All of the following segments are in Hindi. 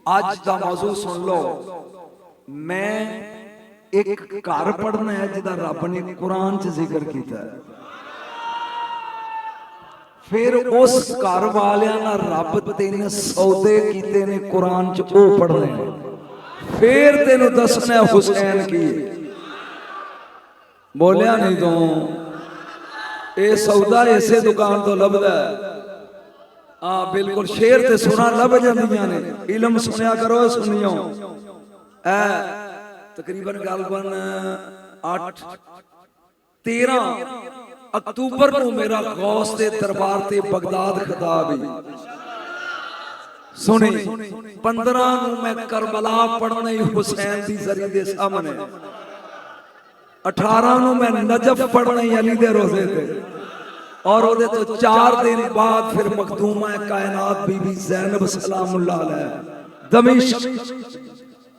आज का मौजू सुन लो। मैं एक घर पढ़ना है जिदा रब ने कुरान च जिक्र किया है, फिर उस घर वालियां नाल रब तेन सौदे कीते ने कुरान च ओ पढ़ने, फिर तेन दसना हुसैन की। बोलिया नहीं तो ये सौदा इसे दुकान तो लभदा है। हाँ बिल्कुल, शेर ते सुना लभ जांदियां ने। इलम सुनिया करो, सुनियो। तकरीबन गलबन 13 अक्तूबर को मेरा गौस दे दरबार ते बगदाद खिताब ही सुनी। 15 को मैं करबला पढ़ना ही हुसैन दी जरी दे सामने। 18 को मैं नजफ पढ़ना ही अली दे रोजे थे, और ओदे तो 4 दिन बाद फिर मखदूमा कायनात बीबी ज़ैनब सलामुल्लाह अलैहा दमिश्क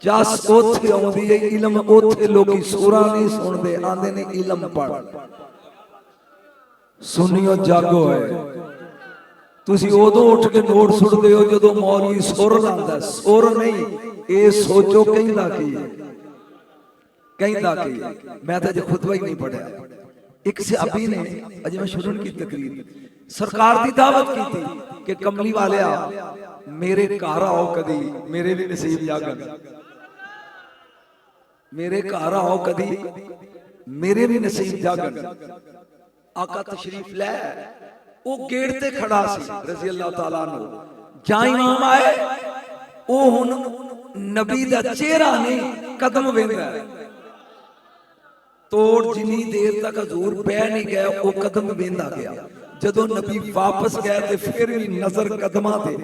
जस ओथे आउंदी है। इलम ओथे लोगी सूरा नहीं सुनदे, आंदे ने इलम पढ़। सुनियो जागो है, तुसी ओदों उठ के नोट सुटदे हो जदों मौलवी सुर लांदा। सुर नहीं, ये सोचो कहंदा की है, कहंदा की। मैं तो अजे खुतबा ही नहीं पढ़िया। एक सहाबी ने अजे मैं शुरू की तकरीर सरकार की दावत की थी कि कमली वाले मेरे घर आओ, कदी मेरे भी नसीब जागन, मेरे घर आओ कदी मेरे भी नसीब जागन। आका तशरीफ ले, वो गेट ते खड़ा सी रजी अल्लाह तआला अन्हु। जा इमाम आए, वो हुन नबी दा चेहरा नहीं कदम वेंदा है। तोड़ जिनी देर तक हजूर बह नहीं गया, वो कदम वेंदा गया। जदों नबी वापस गए तो फिर भी नजर कदमां ते।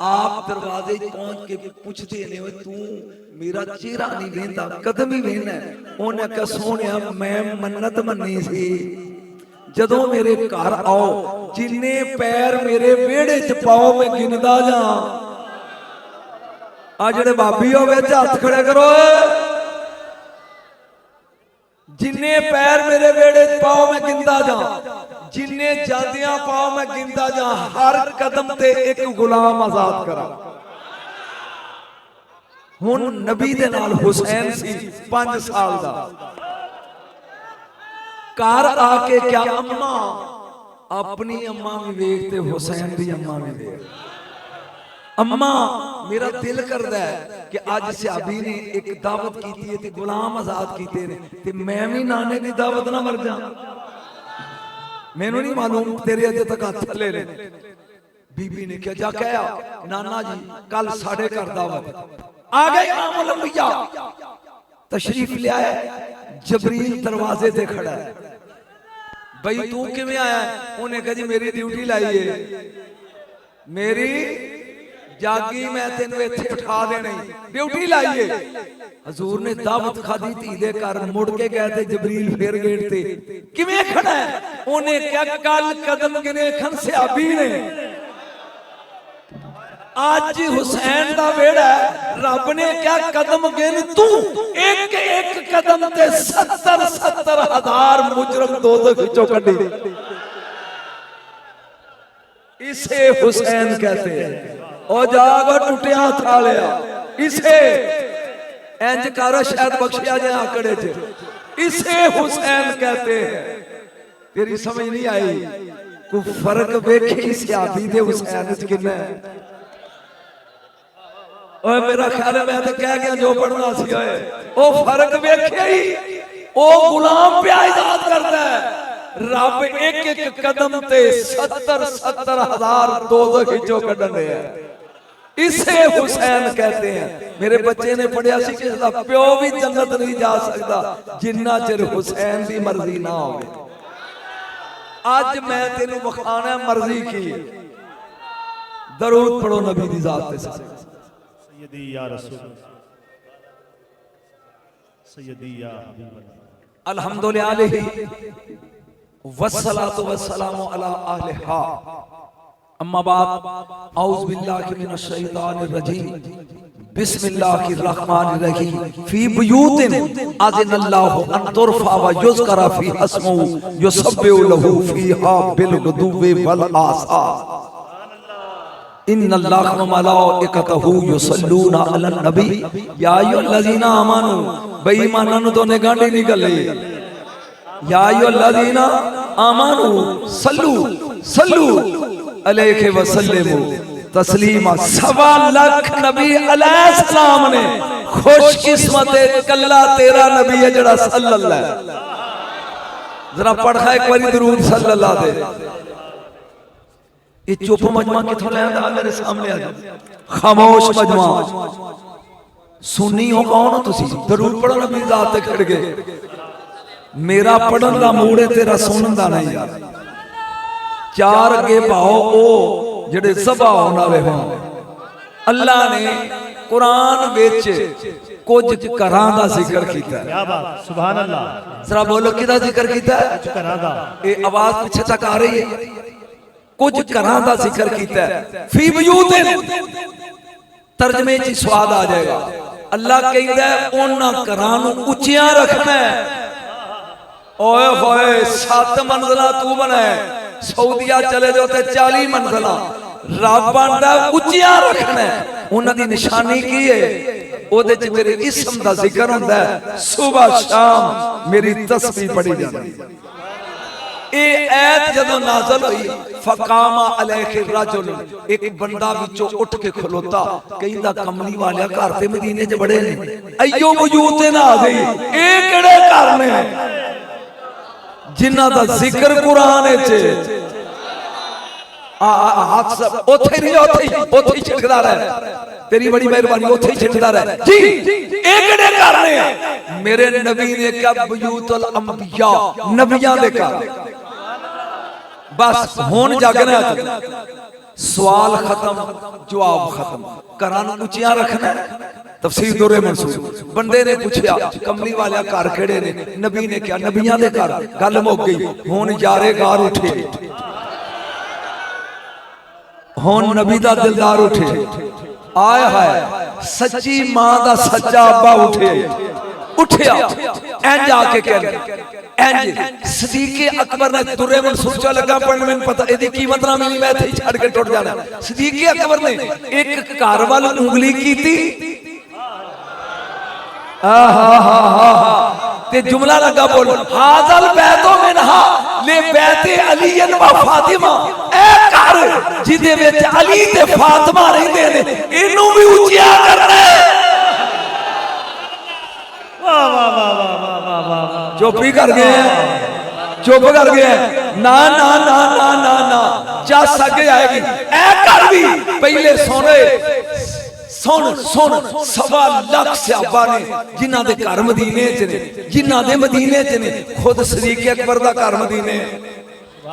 आप दरवाजे पहुंच के पूछते ने, तू मेरा चेहरा नहीं वेंदा, कदम ही वेंदा। उन्हें कहा सोनिया मैं मन्नत मन्नी सी, जदों मेरे घर आओ जिन्ने पैर मेरे वेड़े च पाओ मैं गिनदा जा। आ जेड़े भाभी हो गए हाथ खड़े करो। जिन्ने पैर मेरे वेड़े च पाओ मैं गिनदा जा, जिन्ने जादियां पाओ मैं गिनदा जा। हर कदम ते एक गुलाम आजाद करा। हुन नबी दे नाल हुसैन सी 5 साल दा। घर आके क्या अम्मा, अपनी अम्मा भी वेख ते हुसैन दी अम्मा भी वेख। अम्मा मेरा दिल करदा है कि आज सहाबी ने एक दावत की थी ते गुलाम आजाद कीते ने, ते मैं भी नाने दी दावत ना मर जा। मैनू नहीं मालूम तेरे अजे तक हाथ थले ने। बीबी ने क्या जा कहा, नाना जी कल साढ़े घर दावत आ गए। इमामुल अंबिया तशरीफ ले आए, जबरील दरवाजे ते खड़ा है। भाई तू किवें आया? उन्हें कहा जी मेरी ड्यूटी लाई है, मेरी जागी, मैं तेन इत्थे उठा देनी, ड्यूटी लाई है। हजूर ने दावत खादी धी दे घर, मुड़ के गए थे जबरील फिर गेट ते किवें खड़ा है? उन्हें क्या कल कदम गिने खन सहाबी ने, आज हुसैन दा वेड़ा रब ने क्या कदम गिन तू। एक एक कदम ते 70 हजार मुजरम दोज़ख विचों कढे। इसे हुसैन कहते हैं। और जाग टुटिया था लिया, इसे इंज कर शायद बख्शिया जाए आंकड़े च। इसे हुसैन कहते हैं। तेरी समझ नहीं आई? को फर्क वेखी सहाबी दे हुसैन च किन्ना है? ओए मेरा ख्याल है मैं तो कह गया जो पढ़ना सी। ओ फर्क वेखे ही, ओ गुलाम पे आजाद करता है। रब एक एक कदम ते 70 हजार दोज़ख विचों कढने है। इसे हुसैन कहते हैं। मेरे बच्चे ने पढ़िया सी कि प्यो भी जन्नत नहीं जा सकता जिन्ना चिर हुसैन की मर्जी ना हो। आज मैं तेनू वखाना मर्जी की। दरूद पढ़ो नबी दी जात ते सय्यदी या रसूल, सय्यदी या हबीब अल्हम्दुलिल्लाह वस्सलातु वस्सलामु अला आलिहा। अम्मा बाद औज़ु बिल्लाहि मिनश शैतानिर रजीम, बिस्मिल्लाहिर रहमानिर रहीम। फी बुयूतिन अज़िनल्लाहु अन तुरफ़ा व युज़करा फी अस्मुहु युसब्बिहु लहू फीहा बिल गुदुव्वि वल आसाल। इन्नल्लाह व मलाइकतहू युसल्लूना अलन नबी या अय्युहल्लज़ीना आमनू बेईमानां नूं तो ने गांडी नहीं गले या अय्युहल्लज़ीना आमनू सल्लू सल्लू अलैहि व सल्लिमू तस्लीमा। 1.25 लाख नबी अलैहिस्सलाम ने खुशकिस्मत कल्ला तेरा नबी है जड़ा सल्लल्लाहु अलैहि। जरा पढ़ा एक बारी दरूद सल्लल्लाहु अलैहि। ये चुप मजमा किथों ले आंदा मेरे सामने आ जा। खामोश मजमा सुन्नी हो कौन हो तुसी? दरूद पढ़ो नबी ज़ात ते खड़ गए। मेरा पढ़न दा मूड है तेरा सुनन दा नहीं यार। चार अगे पाओ ओ जेड़े ज़बा होने वाले हों। अल्लाह ने कुरान विच कुछ घरां दा जिक्र कीता है। क्या बात, सुभान अल्लाह। जरा बोलो किदा जिक्र कीता है? कुछ घरां दा। ये आवाज पीछे तक आ रही है। कुछ घरां दा जिक्र कीता है। फी बुयूतिन तर्जमे च स्वाद आ जाएगा। अल्लाह कहंदा है उन्हां घरां नूं उच्चियां रखना है। ओए होए 7 मंजिला तू बनाए, सऊदिया चले जाओ ते 40 मंजिला। रब आंदा उच्चियां रखना है। उन्हां दी निशानी की है? ओदे च तेरे इस्म दा जिक्र हुंदा है। सुबह शाम मेरी तस्बीह पढ़ी जाती है। ये ऐत जदों नाज़िल हुई फकामा अलैहि रजुल, एक बंदा विचों उठ के खलोता कहंदा कमली वालिया घर ते मदीने च बड़े ने, अयो वजूते ना आ गई। ए किहड़े घर ने जिन्हां दा जिक्र कुरान च हाथ सब ओथे ही छिड़कदा रहे। तेरी बड़ी मेहरबानी ओथे ही छिड़कदा रहे जी। ए किहड़े घर ने? मेरे नबी ने कहा बुयूतुल अंबिया, नबियां दे घर। बस हुण जागना। सवाल खत्म जवाब खत्म। घरां नूं उच्चियां रखना। तफसीर दुर्रे मंसूर। बंदे ने पूछया कमली वाले घर किहड़े ने? नबी ने कहा नबियां दे घर। गल मुक गई। हुण यारे गार उठे, हुण नबी दा दिलदार उठे। आय हाय सच्ची मां दा सच्चा अब्बा उठे उठया। इंज आके कह इंज सदीके अकबर ने दुर्रे मंसूर च लगा पढ़न। मैनूं पता इहदी कीमत ना मिली, मैं इत्थे छड़ के टुट जाना। सदीके अकबर ने एक घर वाल उंगली कीती ते जुमला लगा बोल हाज़ल बैतो मिनहा ले बैते अली व फातिमा। ए घर जिदे विच अली ते फातिमा रहंदे ने इनू भी उच्चिया करना है। वाह वाह वाह वाह वाह वाह वाह। चुप ही कर गए, चुप कर गए। ना ना ना ना ना ना जस अगे आएगी। ए घर भी पहले सोने सुन सुन 1.25 लाख सहाबा ने जिन्हां दे घर मदीने च ने, जिन्हां दे मदीने च ने। खुद सदीक अकबर दा घर मदीने,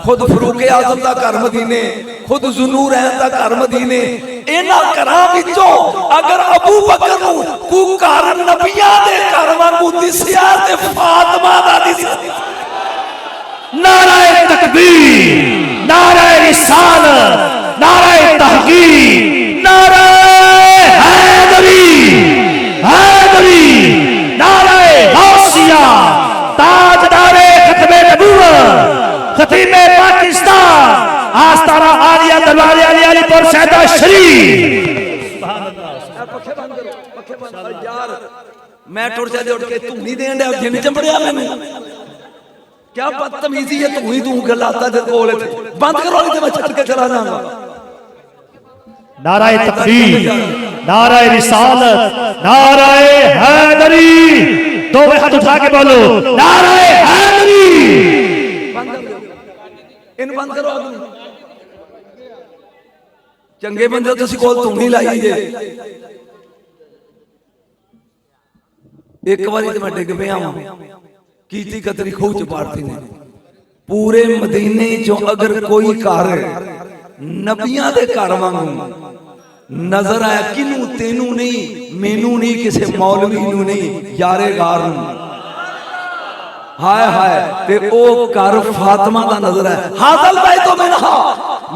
खुद फरूक आजम दा घर मदीने, खुद ज़ुन्नूरैन दा घर मदीने। इन्हां घरां विचों अगर अबू बकर नूं कोई घर नबियां दे घर वांगू दिसिया ते फातिमा दा दिसिया। नाराए तकबीर, नाराए रिसालत, नाराए तहकीक, नाराए हैदरी, नाराए गौसिया, ताजदारे खत्मे नबूवत, खतीमे पाकिस्तान, आस्ताना आलिया दरबार अलीपुर सैदा शरीफ। यार मैं टुर जा उठ के तू नहीं देन दे जिन चंबड़िया मैनू। क्या बदतमीजी है? तू ही तू गलाता तेरे कोल बंद करो नहीं तो मैं छड़ के चला जाऊंगा। नाराए तकबीर, नाराए रिसालत, नाराए हैदरी। दो हाथ उठा के बोलो नाराए हैदरी। इन बंद करो। चंगे बंदे तुसी कोल तू नहीं लाई जे। एक बारी तो मैं डिग पिया कीती कतरी खूह च पारती ने। पूरे मदीने चो अगर कोई घर नबियां दे घर वांगू नजर आया, किनू तेनू नहीं, मैनू नहीं, किसी मौलवी नू नहीं, यारे गार नू। हाय हाय ते ओ घर फातिमा दा नजर है। हाज़ल बैतो मिनहा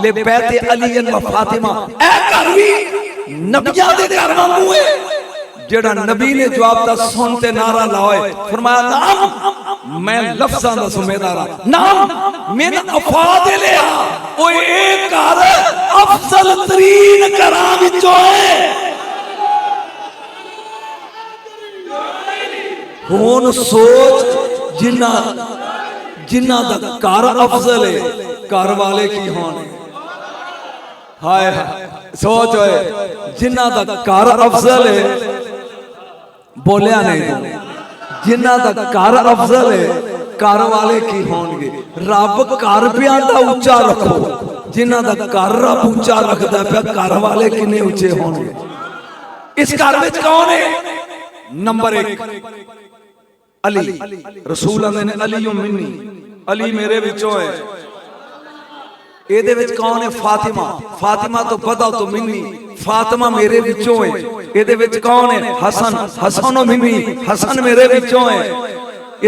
ले बैते अली व फातिमा। ए घर भी नबियां दे घर वांगू है। जेड़ा नबी ने जवाब दा सुनते नारा लाए फरमाया नाम मैं लफ्जां दा सुमेदार नाम मिन अफादिलिया ओए एक घर अफजल तरीन घरां विचों है। हुण सोच जिन्ना दा घर अफजल है घर वाले की होने। हाय हाय सोच होए जिन्ना दा घर अफजल है बोलिया नहीं जिन्ना दा घर अफजल है घर वाले की होंगे। रब घर पियांदा ऊंचा रखो जिन्ना दा घर रब ऊंचा रखदा पिया घर वाले किन्ने ऊंचे होंगे। इस घर में कौन है? नंबर 1 अली। रसूल आंदे ने अली मिन्नी अली मेरे विचों है। ਇਹਦੇ ਵਿੱਚ ਕੌਣ ਹੈ? फातिमा। फातिमा तो बदा तो मिन्नी फातिमा मेरे विचों है। ਇਹਦੇ ਵਿੱਚ कौन है? हसन। हसन मिन्नी हसन मेरे विचों है।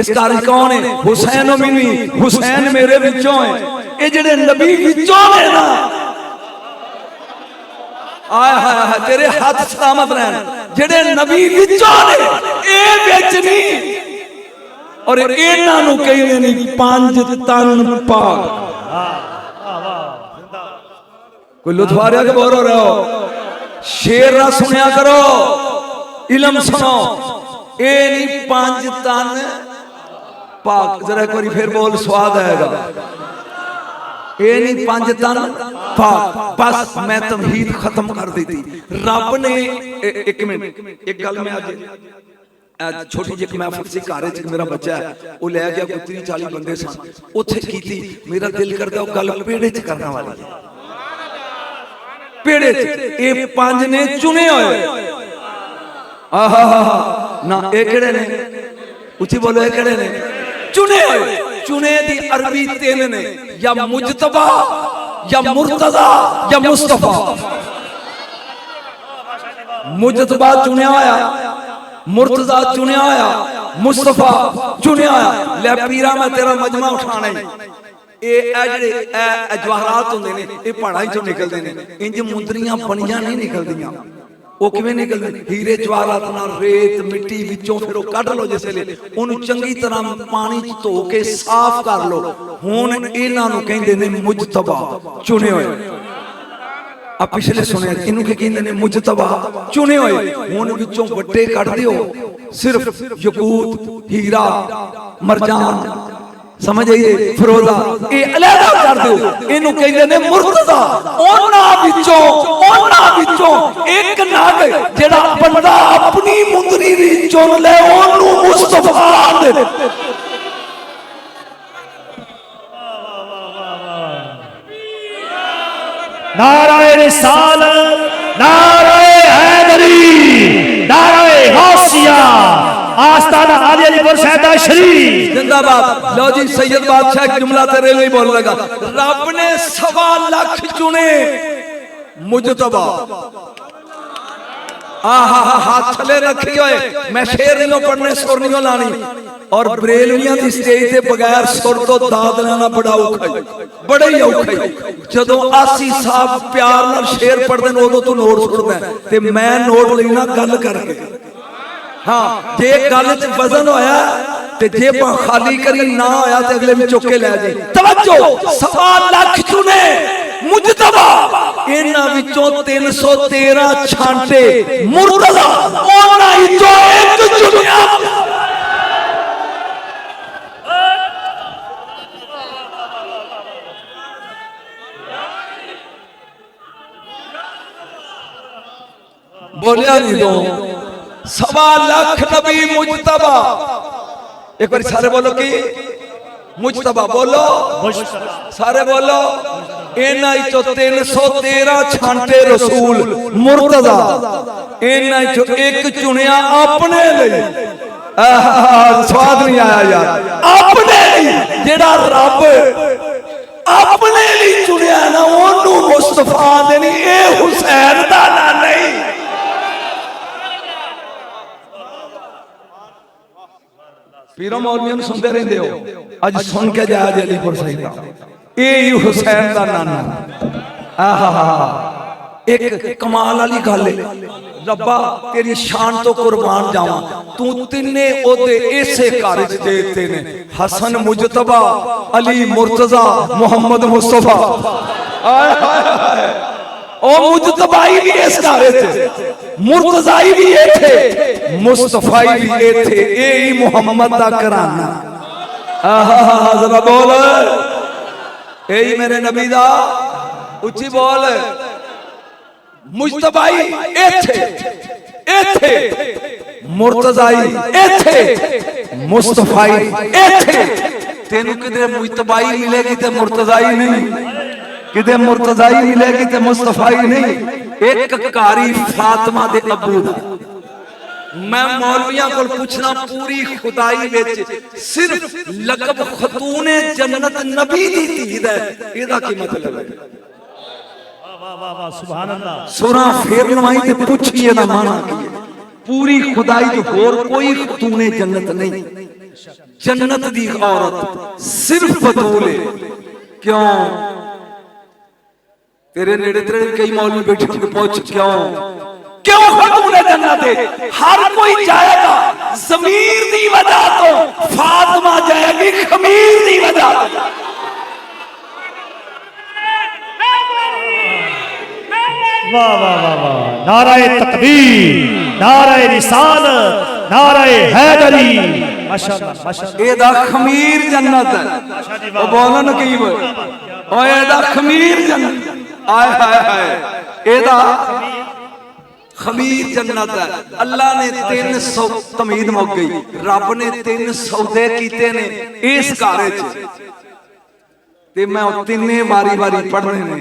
इस घर कौन है? हुसैन मिन्नी हुसैन मेरे विचों है। ये जेडे नबी विचों ने ना आय हाय हाय तेरे हाथ सलामत रहन जेडे नबी विचों ने ये विच नहीं और इन्हां नूं कहंदे नहीं पंज तन पाक। कोई लुथवारिया के बोल रहे हो शेर ना सुनिया करो इलम सुनो ए नहीं पांच तन पाक। जरा एक बार फिर बोल स्वाद आएगा। ए नहीं पांच तन पाक। बस मैं तमहीद खत्म कर दी थी। रब ने एक मिनट एक गल में आज छोटी जी महफिल से घर च मेरा बच्चा है वो लै गया कोई 30-40 बंदे सन उत्थे कीती। मेरा दिल करदा गल पेड़े च करने वाली है। पेड़े ये पांच ने चुने हुए आहा ना ये केड़े ने उची बोलो ये केड़े ने चुने हुए। चुने दी अरबी 3 ने या मुजतबा या मुर्तजा या मुस्तफा। मुजतबा चुनिया होया मुर्तजा चुनिया होया मुस्तफा चुनिया होया। ले पीरा मैं तेरा मजमा उठाना जवाहरात होंदे ने ये पहाड़ां चों निकलदे ने इंज मुंदरियां बनियां नहीं निकलदियां। वो किवें निकलदे? हीरे जवाहरात नाल रेत मिट्टी विचों फिर वो कढ लो जिसले ओनू चंगी तरह पानी च धो के साफ कर लो। हुण इन्हां नूं कहंदे ने मुजतबा चुने होए। आ पिछले सुने इनू के कहंदे ने मुजतबा चुने होए। हुण विचों वड्डे कढ दिओ सिर्फ यकूत हीरा मरजान समझ आइए फिरोजा ये अलहदा कर दो। इनू कहंदे ने मुर्तजा। ओना विचों एक नग जेड़ा बंदा अपनी मुंदरी दी चुन ले ओनू मुस्तफा दे। नाराए रिसालत नाराए हैदरी नाराए गौसिया आस्ताना आलिया जी मुर्शदा शरीफ जिंदाबाद। लो जी सैयद बादशाह एक जुमला तेरे लिए बोल लगा। रब ने 1.25 लाख चुने मुजतबा। आहा हाथ थले रखी होए मैं शेर नहीं पढ़ने सुर नहीं लानी और बरेलवियां दी स्टेज ते बगैर सुर तो दाद लेना बड़ा औखा है बड़ा ही औखा है। जदों आसी साहब प्यार नाल शेर पढ़दे ने उदों तू नोट सुनदा ते मैं नोट लेना गल करके। हाँ जे गल च वजन होया ते जेब खाली करी ना होया ते अगले में चुक के ले जाए। तवज्जो 1.25 लाख चुने मुजतबा इन्हां विचों 313 छांटे मुर्तजा ओना विचों एक चुनिया। बोलिया नहीं दो 1.25 लाख नबी मुजतबा। एक बार सारे बोलो कि मुजतबा बोलो सारे बोलो। इन्हां विचों 313 छांटे रसूल मुर्तजा इन्हां विचों एक चुनिया अपने लिए। स्वाद नहीं आया यार अपने लिए जेड़ा रब अपने लिए चुनिया ना ओनू मुस्तफा देनी ए हुसैन दा ना नहीं। पीरों मौलवियों सुनते रहते हो अज सुन के जा अलीपुर साहिब ये हुसैन का नाना। आहा एक कमाल वाली गल है, रब्बा तेरी शान तो कुर्बान जावा, तू तिन्ने ओदे ऐसे घर च देते ने, हसन मुजतबा, अली मुर्तजा, मोहम्मद मुस्तफा। ओ मुजतबाई भी इस घर च, मुर्तजाई भी इथे, मुस्तफाई भी इथे, यही मोहम्मद दा घराना। जरा बोल, यही मेरे नबी दा, उच्ची बोल। मुजतबाई इथे, इथे मुर्तजाई इथे, मुस्तफाई इथे। तेनू किधरे मुजतबाई मिलेगी ते मुर्तजाई नहीं, किधरे मुर्तजाई मिलेगी ते मुस्तफाई नहीं। एक कारी फातिमा दे अबू दा। मैं मौलवियां को पूछना, पूरी खुदाई विच सिर्फ लकब खतूने जन्नत नबी दी धीद है, एदा की मतलब है? सुरा फेर नवाई ते पूछिए ना माना की पूरी खुदाई जो होर कोई खतूने जन्नत नहीं, जन्नत दी औरत सिर्फ बतूल है। क्यों? तेरे नेड़े तेरे कई मौलवी बैठे होंगे, पूछ क्यों? क्यों खतूने जन्नत है? हर कोई जाएगा ज़मीर दी वजह तो, फातिमा जाएगी खमीर दी वजह तो। वाह वाह वाह वाह, नाराए तकबीर, नाराए रिसालत, नाराए हैदरी। माशाअल्लाह माशाअल्लाह। एदा खमीर जन्नत है, ओ बोलन की वो, ओ एदा खमीर जन्नत, आय हाय हाय, एदा खमीर जन्नत है। अल्लाह ने 300 तमीद मुक गई, रब ने 3 सौदे कीते ने इस घर च, ते मैं तिन्ने वारी वारी पढ़ने ने,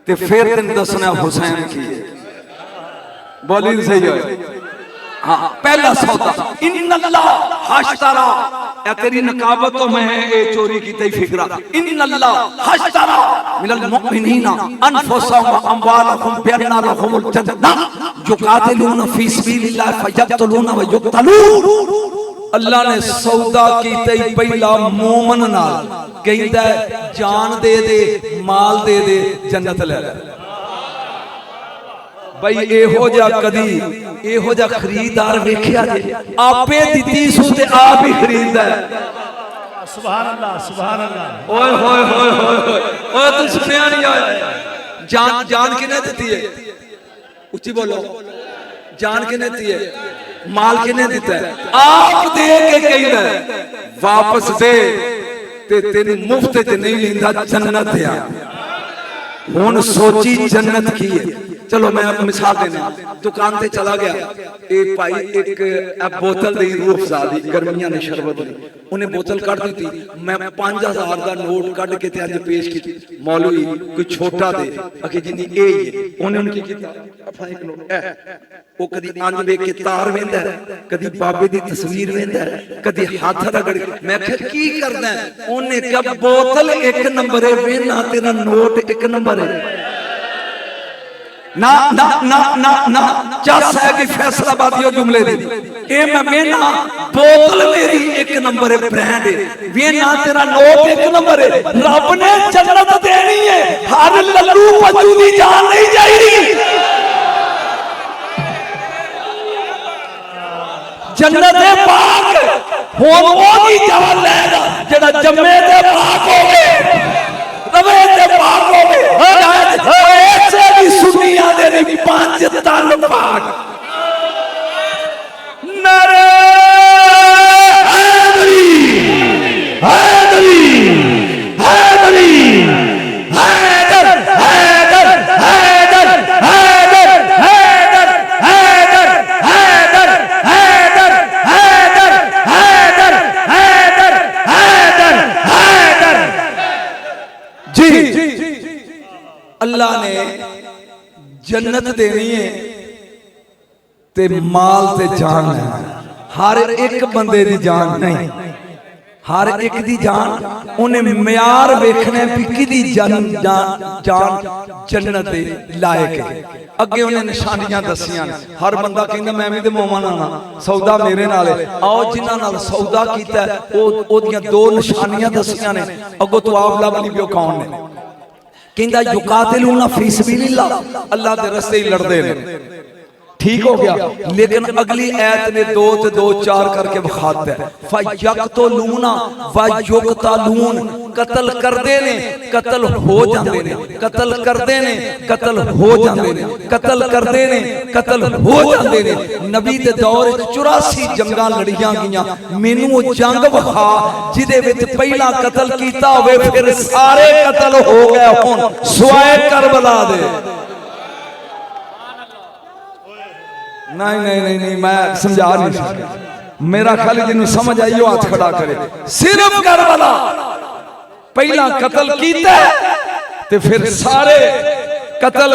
ते फिर तेन दसना हुसैन की है। बोली सही है। हाँ, पहला सौदा इन्नल्लाह हश्तरा, या तेरी नकाबत तो मैं ये चोरी की तई फिक्रा। इन्नल्लाह हश्तरा मिनल मुमिनीना अनफुसहुम व अमवालहुम बिअन्ना लहुमुल जन्नह युकातिलूना फी सबीलिल्लाह फयक्तुलूना व युक्तलून। अल्लाह ने सौदा की तई पहला मोमन नाल कहंदा जान दे दे, माल दे दे, जन्नत ले ले। भाई एहो जा कदी एहो जा खरीदार वेखिया जे, आपे दिती सु ते आप ही खरीददा है। सुभान अल्लाह सुभान अल्लाह। ओए होए होए होए ओए, तू सुनिया नहीं आया? जान जान किने दिती है? उच्ची बोलो, जान किने दी है? माल किने दिता है? आप दे के कहंदा वापस दे ते तेरी मुफ्त च नहीं लिंदा, जन्नत है। हुन सोची जन्नत की है। चलो मैं मिसाल देना, दुकान पे चला गया, एक भाई एक बोतल दी रूह अफ़ज़ा दी, गर्मियां ने शरबत दी, उन्हें बोतल कट दी। मैं 5000 का नोट कट के अज पेश की, मौलवी कोई छोटा दे अगे जिन्नी ए ही है, उन्हें उनकी कीता अपना एक नोट ए, वो कदी अंज वेख के तार वेंदा है, कदी बाबे दी तस्वीर वेंदा है, कदी हाथ रगड़ के। मैं कहा की करना है? उन्हें कहा बोतल 1 नंबर है, वेना तेरा नोट 1 नंबर है। ना ना ना ना ना चस है कि फैसलाबादी जुमले दी ए मैं वेना बोतल मेरी 1 नंबर है, ब्रांड है, वेना तेरा नोट 1 नंबर है। रब ने जन्नत देनी है, हर लल्लू पंजू दी जान नहीं जाएगी। जन्नत है पाक हुन ओदी जान लेगा जेड़ा जम्मे ते पाक होवे, रवे ते पाक होवे। ऐसे भी सुनिया दे नी 5 तन पाक। नारे हैदरी हैदरी हैदरी हैदर हैदर हैदर हैदर हैदर हैदर हैदर हैदर हैदर हैदर हैदर हैदर हैदर। जी अल्लाह ने जन्नत देनी है ते माल ते जान है। हर एक बंदे दी जान नहीं, हर एक दी जान उन्हें म्यार वेखने भी किदी जान जान जन्नत दे लायक है। अगे उन्हें निशानियां दसियां, हर बंदा कहंदा मैं भी ते मोमन आना, सौदा मेरे नाल है। आओ जिन्हां नाल सौदा कीता ओ ओदियां 2 निशानियां दसियां ने, अगो तू आप लभ ली पियो कौन ने। कहंदा युकातिलूना फी सबीलिल्लाह, अल्लाह दे रस्ते ही लड़दे ने। ठीक हो गया। लेकिन अगली आयत ने 2 ते 2 4 करके बखाता है, फयक्तुलूना वयुक्तलून, कत्ल करदे ने कत्ल हो जांदे ने, कत्ल करदे ने कत्ल हो जांदे ने, कत्ल करदे ने कत्ल हो जांदे ने। नबी दे दौर 84 जंगां लड़ियां गईयां, मैनू वो जंग विखा जिदे विच पहला कत्ल कीता होवे फिर सारे कत्ल हो गए होण, सुआए करबला दे। नहीं नहीं नहीं नहीं, मैं समझा नहीं सकता। मेरा ख्याल जिन्हों समझ आई हो हाथ खड़ा करे। सिर्फ करबला पहला कत्ल कीता ते फिर सारे कत्ल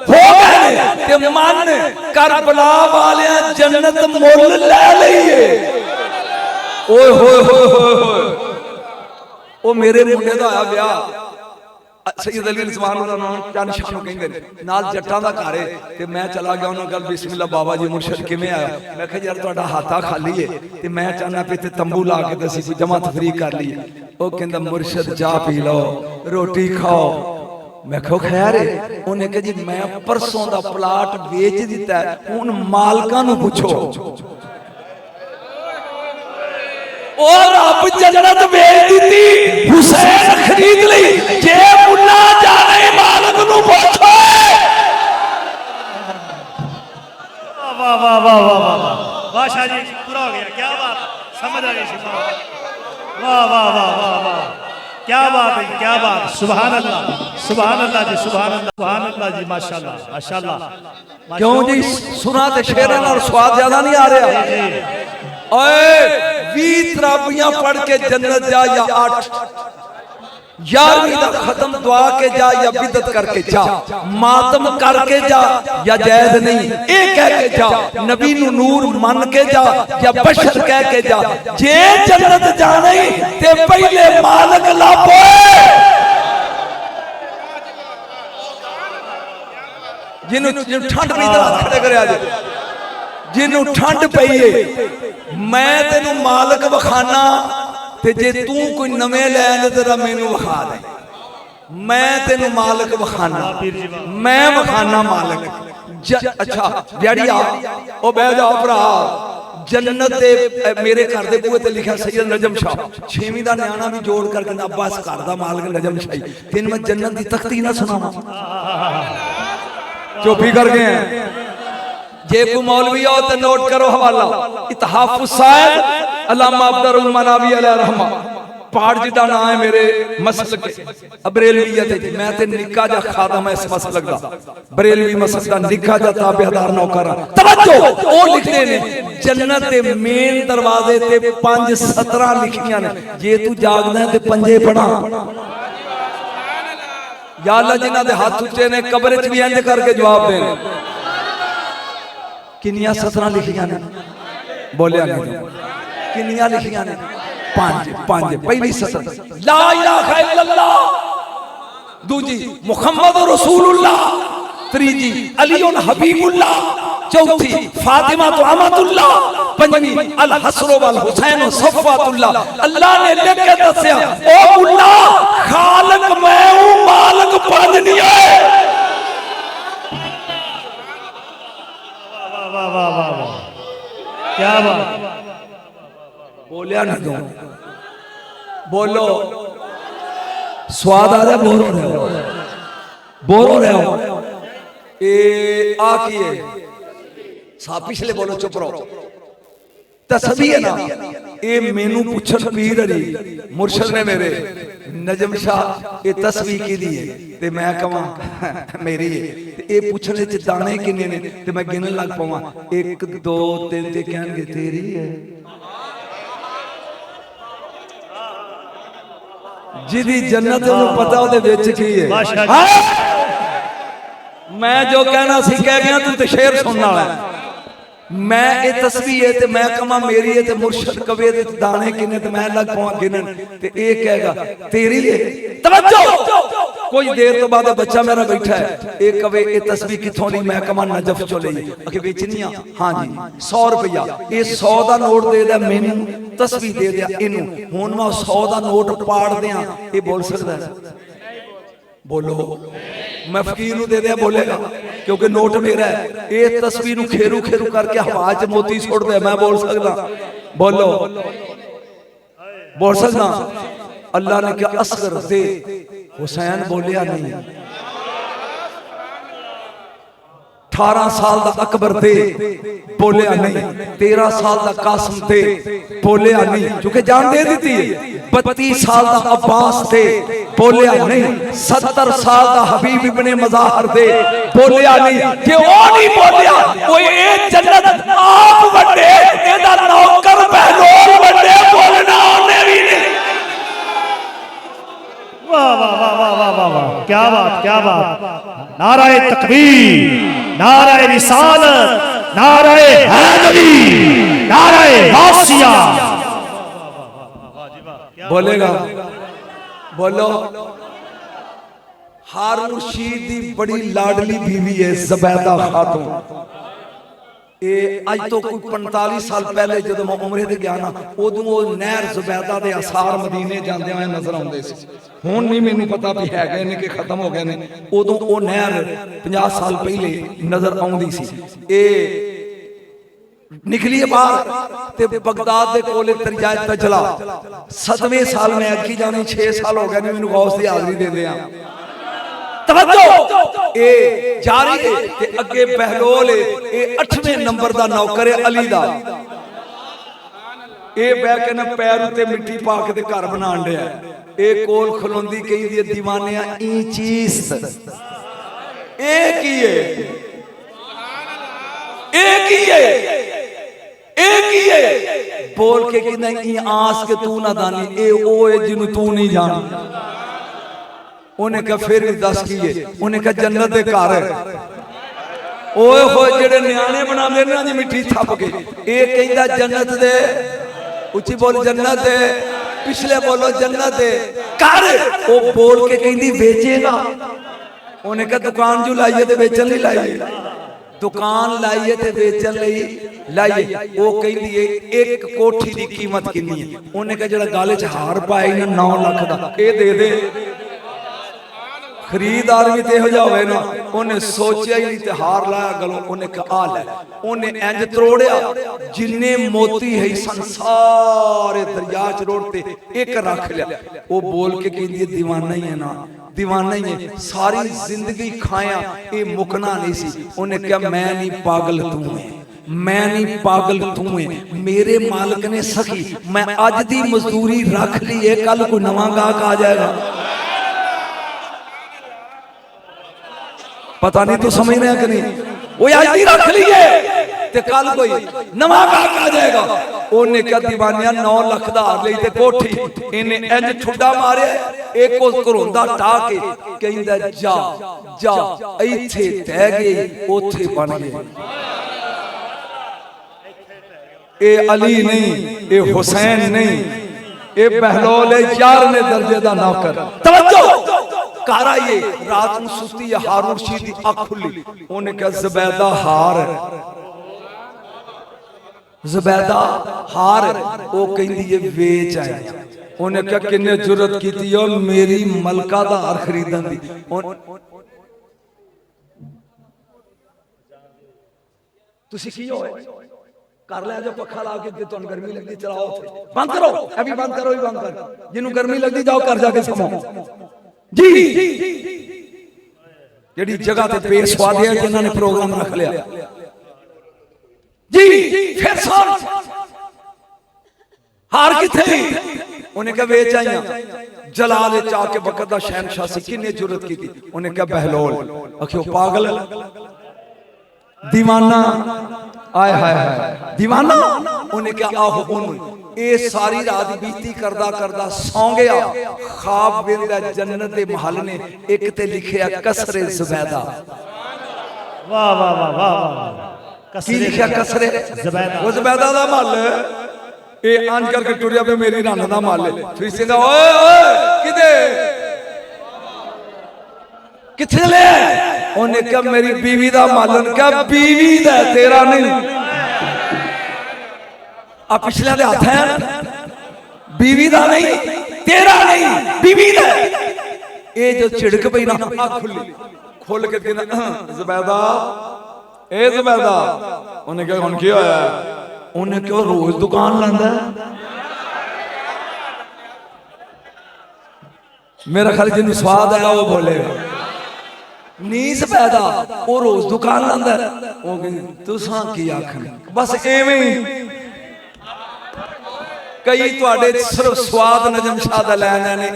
हो गए ते मन करबला वाले जन्नत मुल ले लईए। ओए होए होए होए, ओ मेरे मुंडे दा आया ब्याह, सैयद अली रिजवान चंद शाह नूं कहंदे नाल जट्टां दा घर है ते मैं चला गया उन्हां गल बिस्मिल्लाह बाबा जी मुर्शद किवें आया। मैं कहा यार तुहाडा हाथा खाली है ते मैं चाहना पे ते तंबू ला के दसी कोई जमा तफरीक कर ली। ओ कहंदा मुर्शद चाह पी लो रोटी खाओ। मैं कहा खैर है। उन्हें कहा जी मैं परसों दा प्लाट बेच दिता है, हुण मालकां नूं पुछो। और रब जन्नत बेच दी, हुसैन खरीद ली, जे मुन्ना जाने मालिक नूं पूछो। वाह वाह वाह वाह वाह वाह शाह जी, पूरा हो गया, क्या बात, समझ आ गई। वाह वाह वाह वाह वाह, क्या बात है, क्या बात, सुभान अल्लाह, सुभान अल्लाह जी, सुभान अल्लाह, सुभान अल्लाह जी, माशाल्लाह माशाल्लाह। क्यों जी सुना ते शेरां नाल स्वाद ज्यादा नहीं आ रहा? ओए 20 तराबियां पढ़ के जन्नत जा या 8, 11वीं दा खत्म दुआ के जा या बिदत करके जा, मातम करके जा या जायज नहीं ए कह के जा, नबी नू नूर मन के जा या बशर कह के जा। जे जन्नत जाना ही ते पहले मालिक लापो। जिन्हों ठंड पई तरह खड़े करे आज, जिन्हों ठंड पई है मैं तेनू मालिक वखाना ते जे तू कोई नवे लैन तेरा मैनू वखा दे। मैं तेनू मालिक वखाना, मैं वखाना मालिक। अच्छा डैडी आ ओ बह जाओ भरा। जन्नत दे मेरे घर दे बूहे ते लिखा सैयद नजम शाह, 6वीं दा न्याणा भी जोड़ करके अब्बा इस घर दा मालिक नजम शाही। तेन मैं जन्नत दी तख्ती ना सुनावा, चुप ही कर गए हैं। जे कोई मौलवी हो तो नोट करो हवाला, इत्हाफुस साइद अल्लामा अब्दुल मनावी अलैहि रहमा, पहाड़ जिदा ना है मेरे मसलक बरेलवियत है। मैं ते निक्का जा खादम है इस मसलक दा, बरेलवी मसलक दा निक्का जा ताबेदार नौकर। तवज्जो ओ लिखते ने जन्नत दे मेन दरवाजे ते 5 17 लिखियां ने। जे तू जागदा है ते पंजे पढ़ा। या अल्लाह जिन्हां दे हाथ उच्चे ने कब्र च भी इंज करके जवाब देने। किनिया 17 लिखियां ने, बोलिया नहीं किनिया लिखियां ने? 5 पहली 17 ला इलाहा इल्लल्लाह, दूजी मुहम्मद रसूलुल्लाह, तीजी अलीउन हबीबुल्लाह, चौथी फातिमा तो अमतुल्लाह, पंजवी अल हसन वल हुसैन सफवातुल्लाह। अल्लाह ने लिख के दसया ओ मुल्ला खालिक मैं हूं, मालिक पंज नहीं है। वाह वाह वाह वाह, क्या बात, बोलिया नहीं दो, बोलो स्वाद आ रहा, बोर हो रहे हो, बोर हो रहे हो। ए आ किए सा पिछले बोलो चुप रहो। तस्बीह है ना ए मेनू पूछन पीर अली मुर्शद ने मेरे नजम शाह ये तस्बीह की दी है ते मैं कहां मेरी है ते ए पूछने च दाने किन्ने ने ते मैं गिनन लग पावां 1 2 3 ते कहणगे तेरी है। जिदी जन्नत नूं पता ओदे विच की है। मैं जो कहना सी कह गया, तू ते शेर सुनने वाला है। मैं ये तस्वीर है ते मैं कमा मेरी है ते मुर्शद कवे दे दाने किने ते मैं लग पावां गिनन ते ए कहेगा तेरी है। तवज्जो कोई देर तो बाद बच्चा मेरा बैठा है ए कवे ए तस्वीर किथों ली, मैं कमा नजफ चो लई अगे बेचनी आ। हां जी 100 रुपया ए 100 दा नोट दे दे मैनू, तस्वीर दे दे इनू। हुण मैं 100 दा नोट पाड़ दियां ए बोल सकदा है? बोलो मैं फकीर नूं दे दिया बोलेगा क्योंकि नोट मेरा है। ये तस्वीर नूं खेरू खेरू करके हवा च मोती सुट दे मैं बोल सकदा? बोलो बोल सकदा? अल्लाह ने क्या असगर दे, हुसैन बोलिया नहीं। 18 साल दा अकबर दे, बोलिया नहीं। 13 साल दा कासिम दे, बोलिया नहीं क्योंकि जान दे दी है। 32 साल दा अब्बास दे, बोलिया नहीं। 70 साल दा हबीब इब्ने मज़ाहर दे, बोलिया नहीं। कि वो नहीं बोलिया, वो ये जन्नत आप बड़े एदा नौकर बहलोल बड़े बोलना उन्हें भी नहीं। वाह वाह वाह वाह वाह वाह वाह, क्या बात क्या बात। नाराए तकबीर, नाराए रिसालत, नाराए हैदरी, नाराए गासिया। बोलेगा? बोलो। हारून रशीद दी बड़ी लाडली बीवी है ज़ुबैदा खातून। ਇਹ ਅੱਜ ਤੋਂ ਕੋਈ 45 ਸਾਲ ਪਹਿਲੇ ਜਦੋਂ ਮੈਂ ਉਮਰੇ ਤੇ ਗਿਆ ਨਾ ਉਦੋਂ ਉਹ ਨਹਿਰ ਜ਼ੁਬੈਦਾ ਦੇ ਅਸਾਰ ਮਦੀਨੇ ਜਾਂਦੇ ਹੋਏ ਨਜ਼ਰ ਆਉਂਦੇ ਸੀ। ਹੁਣ ਨਹੀਂ ਮੈਨੂੰ ਪਤਾ ਵੀ ਹੈਗੇ ਨੇ ਕਿ ਖਤਮ ਹੋ ਗਏ ਨੇ। ਉਦੋਂ ਉਹ ਨਹਿਰ 50 ਸਾਲ ਪਹਿਲੇ ਨਜ਼ਰ ਆਉਂਦੀ ਸੀ। ਇਹ ਨਿਕਲੀ ਬਾਹਰ ਤੇ ਬਗਦਾਦ ਦੇ ਕੋਲੇ ਦਰਿਆ ਤਜਲਾ 7ਵੇਂ ਸਾਲ ਮੈਂ ਅੱਗੀ ਜਾਣੀ 6 ਸਾਲ ਹੋ ਗਏ ਨੇ ਮੈਨੂੰ ਗੌਸ ਦੀ ਹਾਜ਼ਰੀ ਦਿੰਦੇ ਆ। तवज्जो ए जारी है ते अगे बहलोल ए 8वें नंबर दा नौकर है अली दा। ए बैठ के ना पैर उते मिट्टी पा के ते घर बनान दिया। ए कोल खलोंदी कही दी दीवानिया ई चीज ए की है ए की है ए की है बोल के कि नहीं आस के तू ना दानी ए ओ है जिन्नू तू नहीं जान। उन्हें कहा फिर भी दस की है। उन्हें कहा जन्नत दे घर है। ओए होए जेड़े न्याणे बनांदे ना दी मिट्टी थप के ए कहंदा जन्नत दे उची बोल जन्नत दे पिछले बोलो जन्नत दे घर। ओ बोल के कहंदी बेचेगा। उन्हें कहा दुकान जो लाइए ते बेचन नहीं लाइए दुकान लाइए ते बेचन लई लाइए। ओ कहंदी एक कोठी दी कीमत कितनी है? उन्हें कहा जेड़ा गल च हार पाए ना 9 लाख दा ए दे दे। खरीदार भी तेहो जा होवे ना उन्हें सोचा ही नहीं ते हार लाया गलों। उन्हें कहा ले उन्हें इंज तरोड़िया जिन्ने मोती है संसारे दरिया च रोड़ते एक रख लिया। वो बोल के कहंदी दीवाना ही है ना दीवाना ही है सारी जिंदगी खाया ये मुकना नहीं सी। उन्हें कहा मैं नहीं पागल तू है मैं नहीं पागल तू है। मेरे मालिक ने सखी मैं अज दी मजदूरी रख ली है कल कोई नवा गाहक आ जाएगा। पता नहीं तू समझ रहा कि नहीं? वो आज ही रख लिए ते कल कोई नवा गाहक आ जाएगा। उन्हें क्या दीवानिया 9 लाख दा हार लई ते कोठी इन्हें इंज ठुड्डा मारे एक को घरोंदा टा के कहंदा जा जा इथे तह गई ओथे बन गए। ए अली नहीं ए हुसैन नहीं ए बहलोल है 11वें दर्जे दा नौकर। तवज्जो कारा ये रात को सुस्ती है हारून रशीद दी अख खुली। उन्हें कहा ज़ुबैदा हार ज़ुबैदा हार वो कहंदी है वेच आए। उन्हें कहा किन्ने जुरत कीती ओ मेरी मलका दा हार खरीदन दी। तुसी की होए कर ले जो पखा ला के तुम गर्मी लगती चलाओ बंद करो अभी बंद करो ही बंद कर जिन्हों गर्मी लगती जाओ कर जाके समो जी जेडी जगह ते पेश स्वादे है जिन्होंने प्रोग्राम रख लिया जी फिर सुन हार किथे उन्हें कहा वेच आईया जलाल चाह के वक्त दा शहनशाह सी किन्ने जुरत की थी। उन्हें कहा बहलोल आखियो पागल दीवाना आय हाय हाय दीवाना। उन्हें क्या आहो उन ए सारी रात बीती करदा करदा सौ गया ख्वाब वेंदा जन्नत दे महल ने एक ते लिखिया कसरे ज़ुबैदा। वाह वाह वाह वाह की लिखिया कसरे ज़ुबैदा वो ज़ुबैदा दा महल ए आन करके टुरिया पे मेरी रान दा महल फिर सिंदा ओए ओए किदे किथे ले उन्हें कहा मेरी बीवी दा मालन कहा बीवी दा तेरा नहीं आ पिछले दे हाथ है बीवी दा नहीं तेरा नहीं बीवी दा ये जो झिड़क पई ना आ खुली खोल के कहना ज़ुबैदा ए ज़ुबैदा उन्हें क्या हुन की होया उन्हें क्यों रोज दुकान लांदा मेरा ख्याल जिन्हें स्वाद आया वो बोलेगा नीस पैदा वो रोज दुकान लांदा वो तुसां की आखन बस एवें कई तुहाडे सिर्फ स्वाद नजम शाह दा लैंदे ने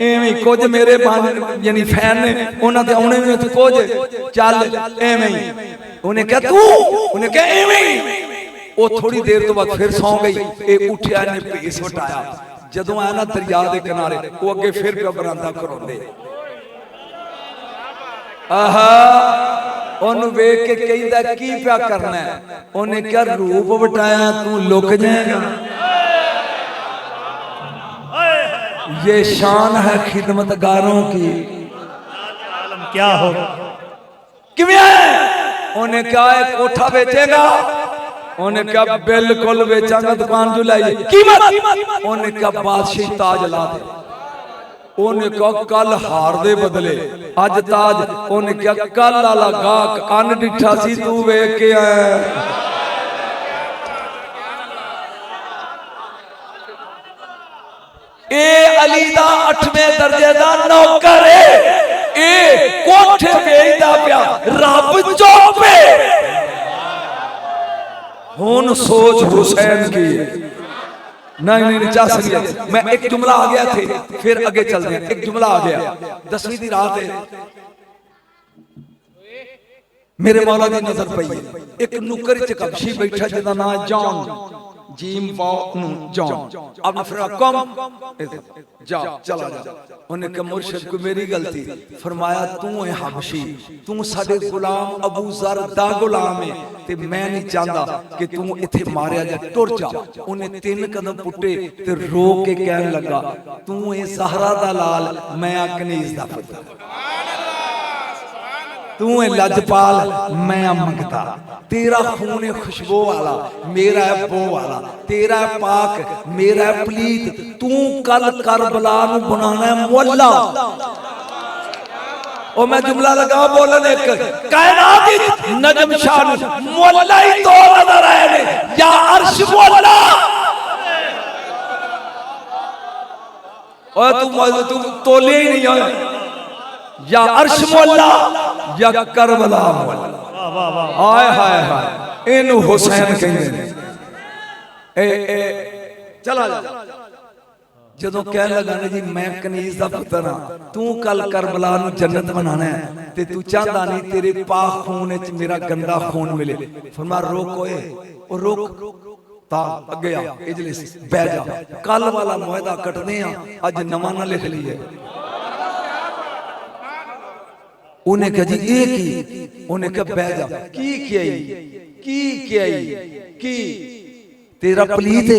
एवें कुछ मेरे यानी फैन ने उन्हां ते आउणे ने कुछ चल एवें उन्हें कहा तू उन्हें कहा एवें वो थोड़ी देर तो बाद फिर सौ गई ये उठिया ने भेस वटाया जदों आया ना दरिया के किनारे वो अगे फिर पे बरांदा करोंदे आहा ओनू वेख के कहंदा की पिया करना है उन्हें क्या रूप वटाया तू लुक जाएगा ये शान है खिदमतगारों की क्या होगा किवें उन्हें क्या है कोठा बेचेगा उन्हें क्या बिल्कुल बेचांगा दुकान जो लाई कीमत उन्हें क्या बादशाही ताज ला दे उन्हें क्या कल हार दे बदले अज ताज उन्हें क्या कल वाला गाहक अन डिठा सी तू वेख के आया ए अली दा 8वें दर्जे दा नौकर है ए कोठे बेचदा पिया रब चौपे हुन सोच हुसैन की नहीं चाह मैं एक जुमला आ गया थे फिर आगे चलते हैं एक जुमला आ गया 10वीं की रात है मेरे मौला की नजर पई एक नुकर च कबशी बैठा जिदा नाम जॉन जीम वाओ जॉन आपने फिर कम जा चला जा उन्हें कहा मुर्शिद को मेरी गलती फरमाया तू है हबशी तू साडे गुलाम अबू जर दा गुलाम है ते मैं नहीं चाहता कि तू इथे मारिया जा टुर जा उन्हें 3 कदम पुट्टे ते रो के कहन लगा तू है ज़हरा दा लाल मैं कनीज दा पुत्र तू है लजपाल मैं मंगता तेरा खून है खुशबू वाला मेरा है बो वाला तेरा है पाक मेरा है पलीत तू कल करबला नु बनाना है मुअल्ला ओ मैं जुमला लगा बोलन एक कायनात दी नजम शाह नु मुअल्ला ही तो नजर आए ने या अर्श मुअल्ला ओ तू तोले ही नहीं होए या अर्श मुअल्ला या करबला मुअल्ला हाय हाय हाय इनू हुसैन कहंदे ने ए चला जा जदों कह लगा ने जी मैं कनीज दा पुत्र हां तू कल करबला नु जन्नत बनाना है ते तू चाहता नहीं तेरे पाक खून विच मेरा गंदा खून मिले फरमा रोक ओए ओ रोक ता अगे आ इजलिस बैठ जा कल वाला मुआहदा कटने आ अज नवा ना लिख लईए उन्हें कहा जी ये की उन्हें कहा बह जा की तेरा पलीत है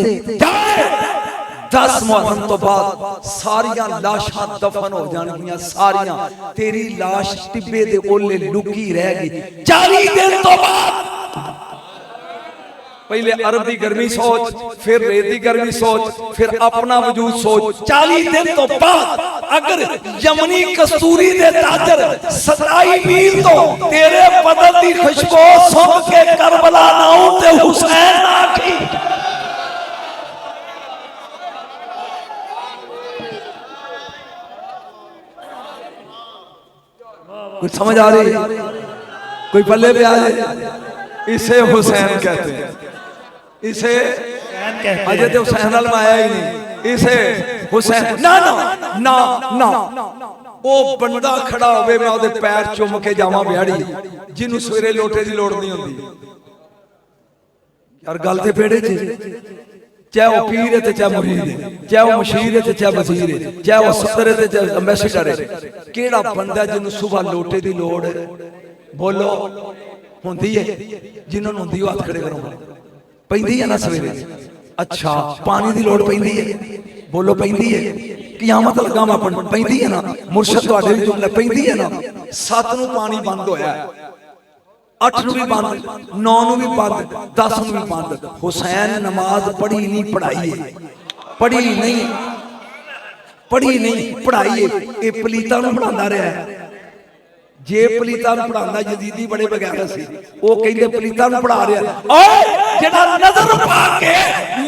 10 मुहर्रम तो बाद सारिया लाशां दफन हो जाएंगियां सारिया तेरी लाश टिब्बे दे ओले लुकी रह गई 40 दिन तो बाद पहले अरब की गर्मी सोच फिर रेत की गर्मी सोच फिर अपना वजूद सोच 40 दिन तो बाद अगर यमनी कस्तूरी दे ताजर 27 मील तो तेरे बदन की खुशबू सुन के करबला ना ते हुसैन ना की कुछ समझ आ रही कोई पल्ले पे आ जाए इसे हुसैन कहते हैं इसे अजय तो हुसैन नाल आया ही नहीं इसे हुसैन ना ना ना ना वो बंदा खड़ा होवे मैं ओदे पैर चुम के जावां ब्याड़ी जिन्नू सवेरे लोटे दी लोड़ नहीं होंदी यार गल ते पेड़े च चाहे वो पीर है चाहे मुरीद है चाहे वो मशीर है चाहे वजीर है चाहे वो सदर है चाहे एम्बेसडर है केड़ा बंदा जिन्नू सुबह लोटे दी लोड़ बोलो होंदी है जिन्होंने होंदी वो हाथ खड़े करो पैंदी है ना सवेरे अच्छा पानी दी लोड़ पैंदी है बोलो पैंदी है कियामत लगा मैं पैंदी है ना मुर्शद तुहाडे भी जुमला पैंदी है ना 7 नूं पानी बंद होया 8 नूं भी बंद 9 नूं भी बंद 10 नूं भी बंद हुसैन नमाज पढ़ी नहीं पढ़ाई है पढ़ी नहीं पढ़ी नहीं पढ़ाई ये पलीतां नूं पढ़ांदा रहा है। जे पलीतां नूं पढ़ांदा यजीदी बड़े बगैर सी, वो कहंदे पलीतां नूं पढ़ा रहा ओए जेड़ा नजर पा के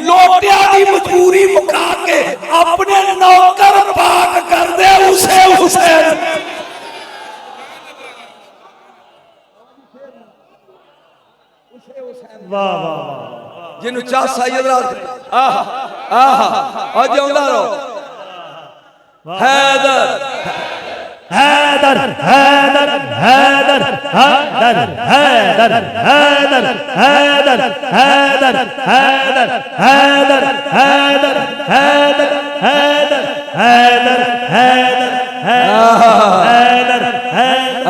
लोटियां दी मजबूरी मुका के अपने नौकर पाक कर दे उसे हुसैन वाह वाह जिन्हों चाह सैयद आहा आहा और जिंदा रहो हैदर हैदर हैदर हैदर हैदर हैदर हैदर हैदर हैदर हैदर हैदर हैदर हैदर हैदर हैदर हैदर हैदर हैदर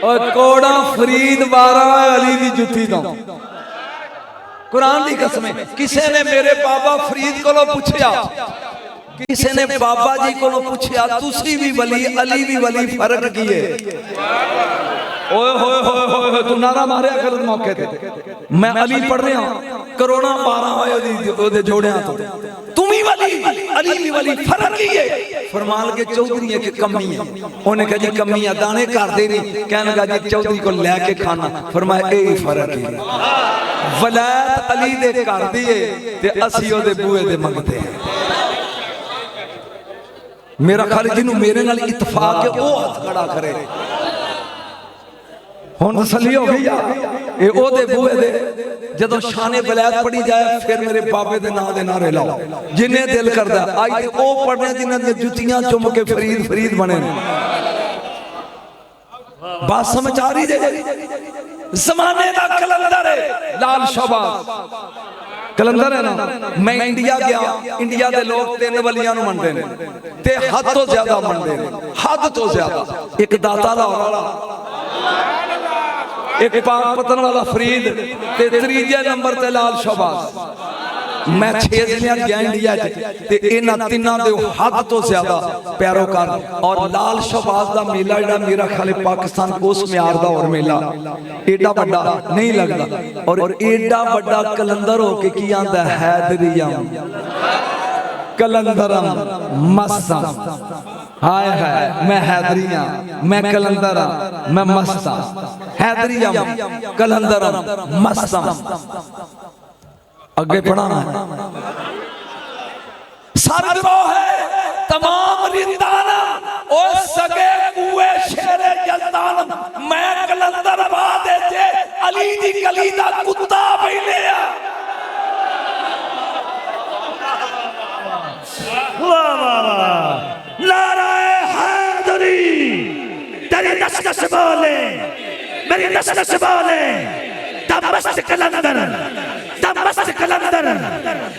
और कोड़ा फरीद 12 अली दी जुत्ती तो कुरान की कसम किसी ने मेरे बाबा फरीद को पूछया, किसी ने बाबा जी को पूछया तुसी भी वली अली भी वली फर्क की है? ओए होए होए होए तू नारा मारिया कर मौके थे मैं अली पढ़ रहा करोड़ा 12 होए जोड़िया तो तुम ही वली अली भी वली फर्क की है? फरमान के चौधरी है कि कमी है। उन्हें कहा जी कमी है दाने कर दे नहीं, कहने लगा जी चौधरी को लेके खाना। फरमाया यही फर्क है वलायत अली दे कर दी है ते असी ओदे बूए दे मंगते हैं। मेरा ख्याल जिन्हों मेरे नाल इत्तफाक है वो हाथ खड़ा करे। हुण तसल्ली हो गई ये ओदे बूए दे जदों शाने वलायत पढ़ी जाए फिर मेरे बाबे दे नाम दे नारे लाओ जिन्हें दिल करदा। अज ते ओ पढ़ने जिन्हां दी जुत्तियां चुम के फरीद फरीद बने ने। बात समझ आ रही जे? जमाने दा कलंदर है लाल शहबाज कलंदर है ना। मैं इंडिया गया, इंडिया दे लोग 3 वलियां नूं मनदे ने ते हद तो ज्यादा मनदे ने, हद तो ज्यादा। एक दाता लाहौर वाला, एक पाक पतन वाला फरीद ते तीजे नंबर ते लाल शहबाज। मैं 6 दिन गया इंडिया ते इन्हां तिन्हां दे हद तो ज्यादा पैरोकार। और लाल शहबाज दा मेला जेड़ा मेरा ख्याल पाकिस्तान कोस म्यार दा और मेला एडा बड़ा नहीं लगदा। और एडा बड़ा कलंदर हो के की आंदा हैदरिया कलंदरम मस्ता। हाय हाय मैं हैदरिया मैं कलंदरा मैं मस्ता हैदरिया कलंदरम मस्ता। आगे पढ़ाना है सरदरो है तमाम रिंदाना ओ सगे कुए शेरे जल्दान। मैं कलंदर बाद जे अली दी गली दा कुत्ता बैले आ। वाह वाह वाह नाराए हैदरी तेरी नस्ल से बोले मेरी नस्ल से बोले दमस्त कलंदर दमस्त कलंदर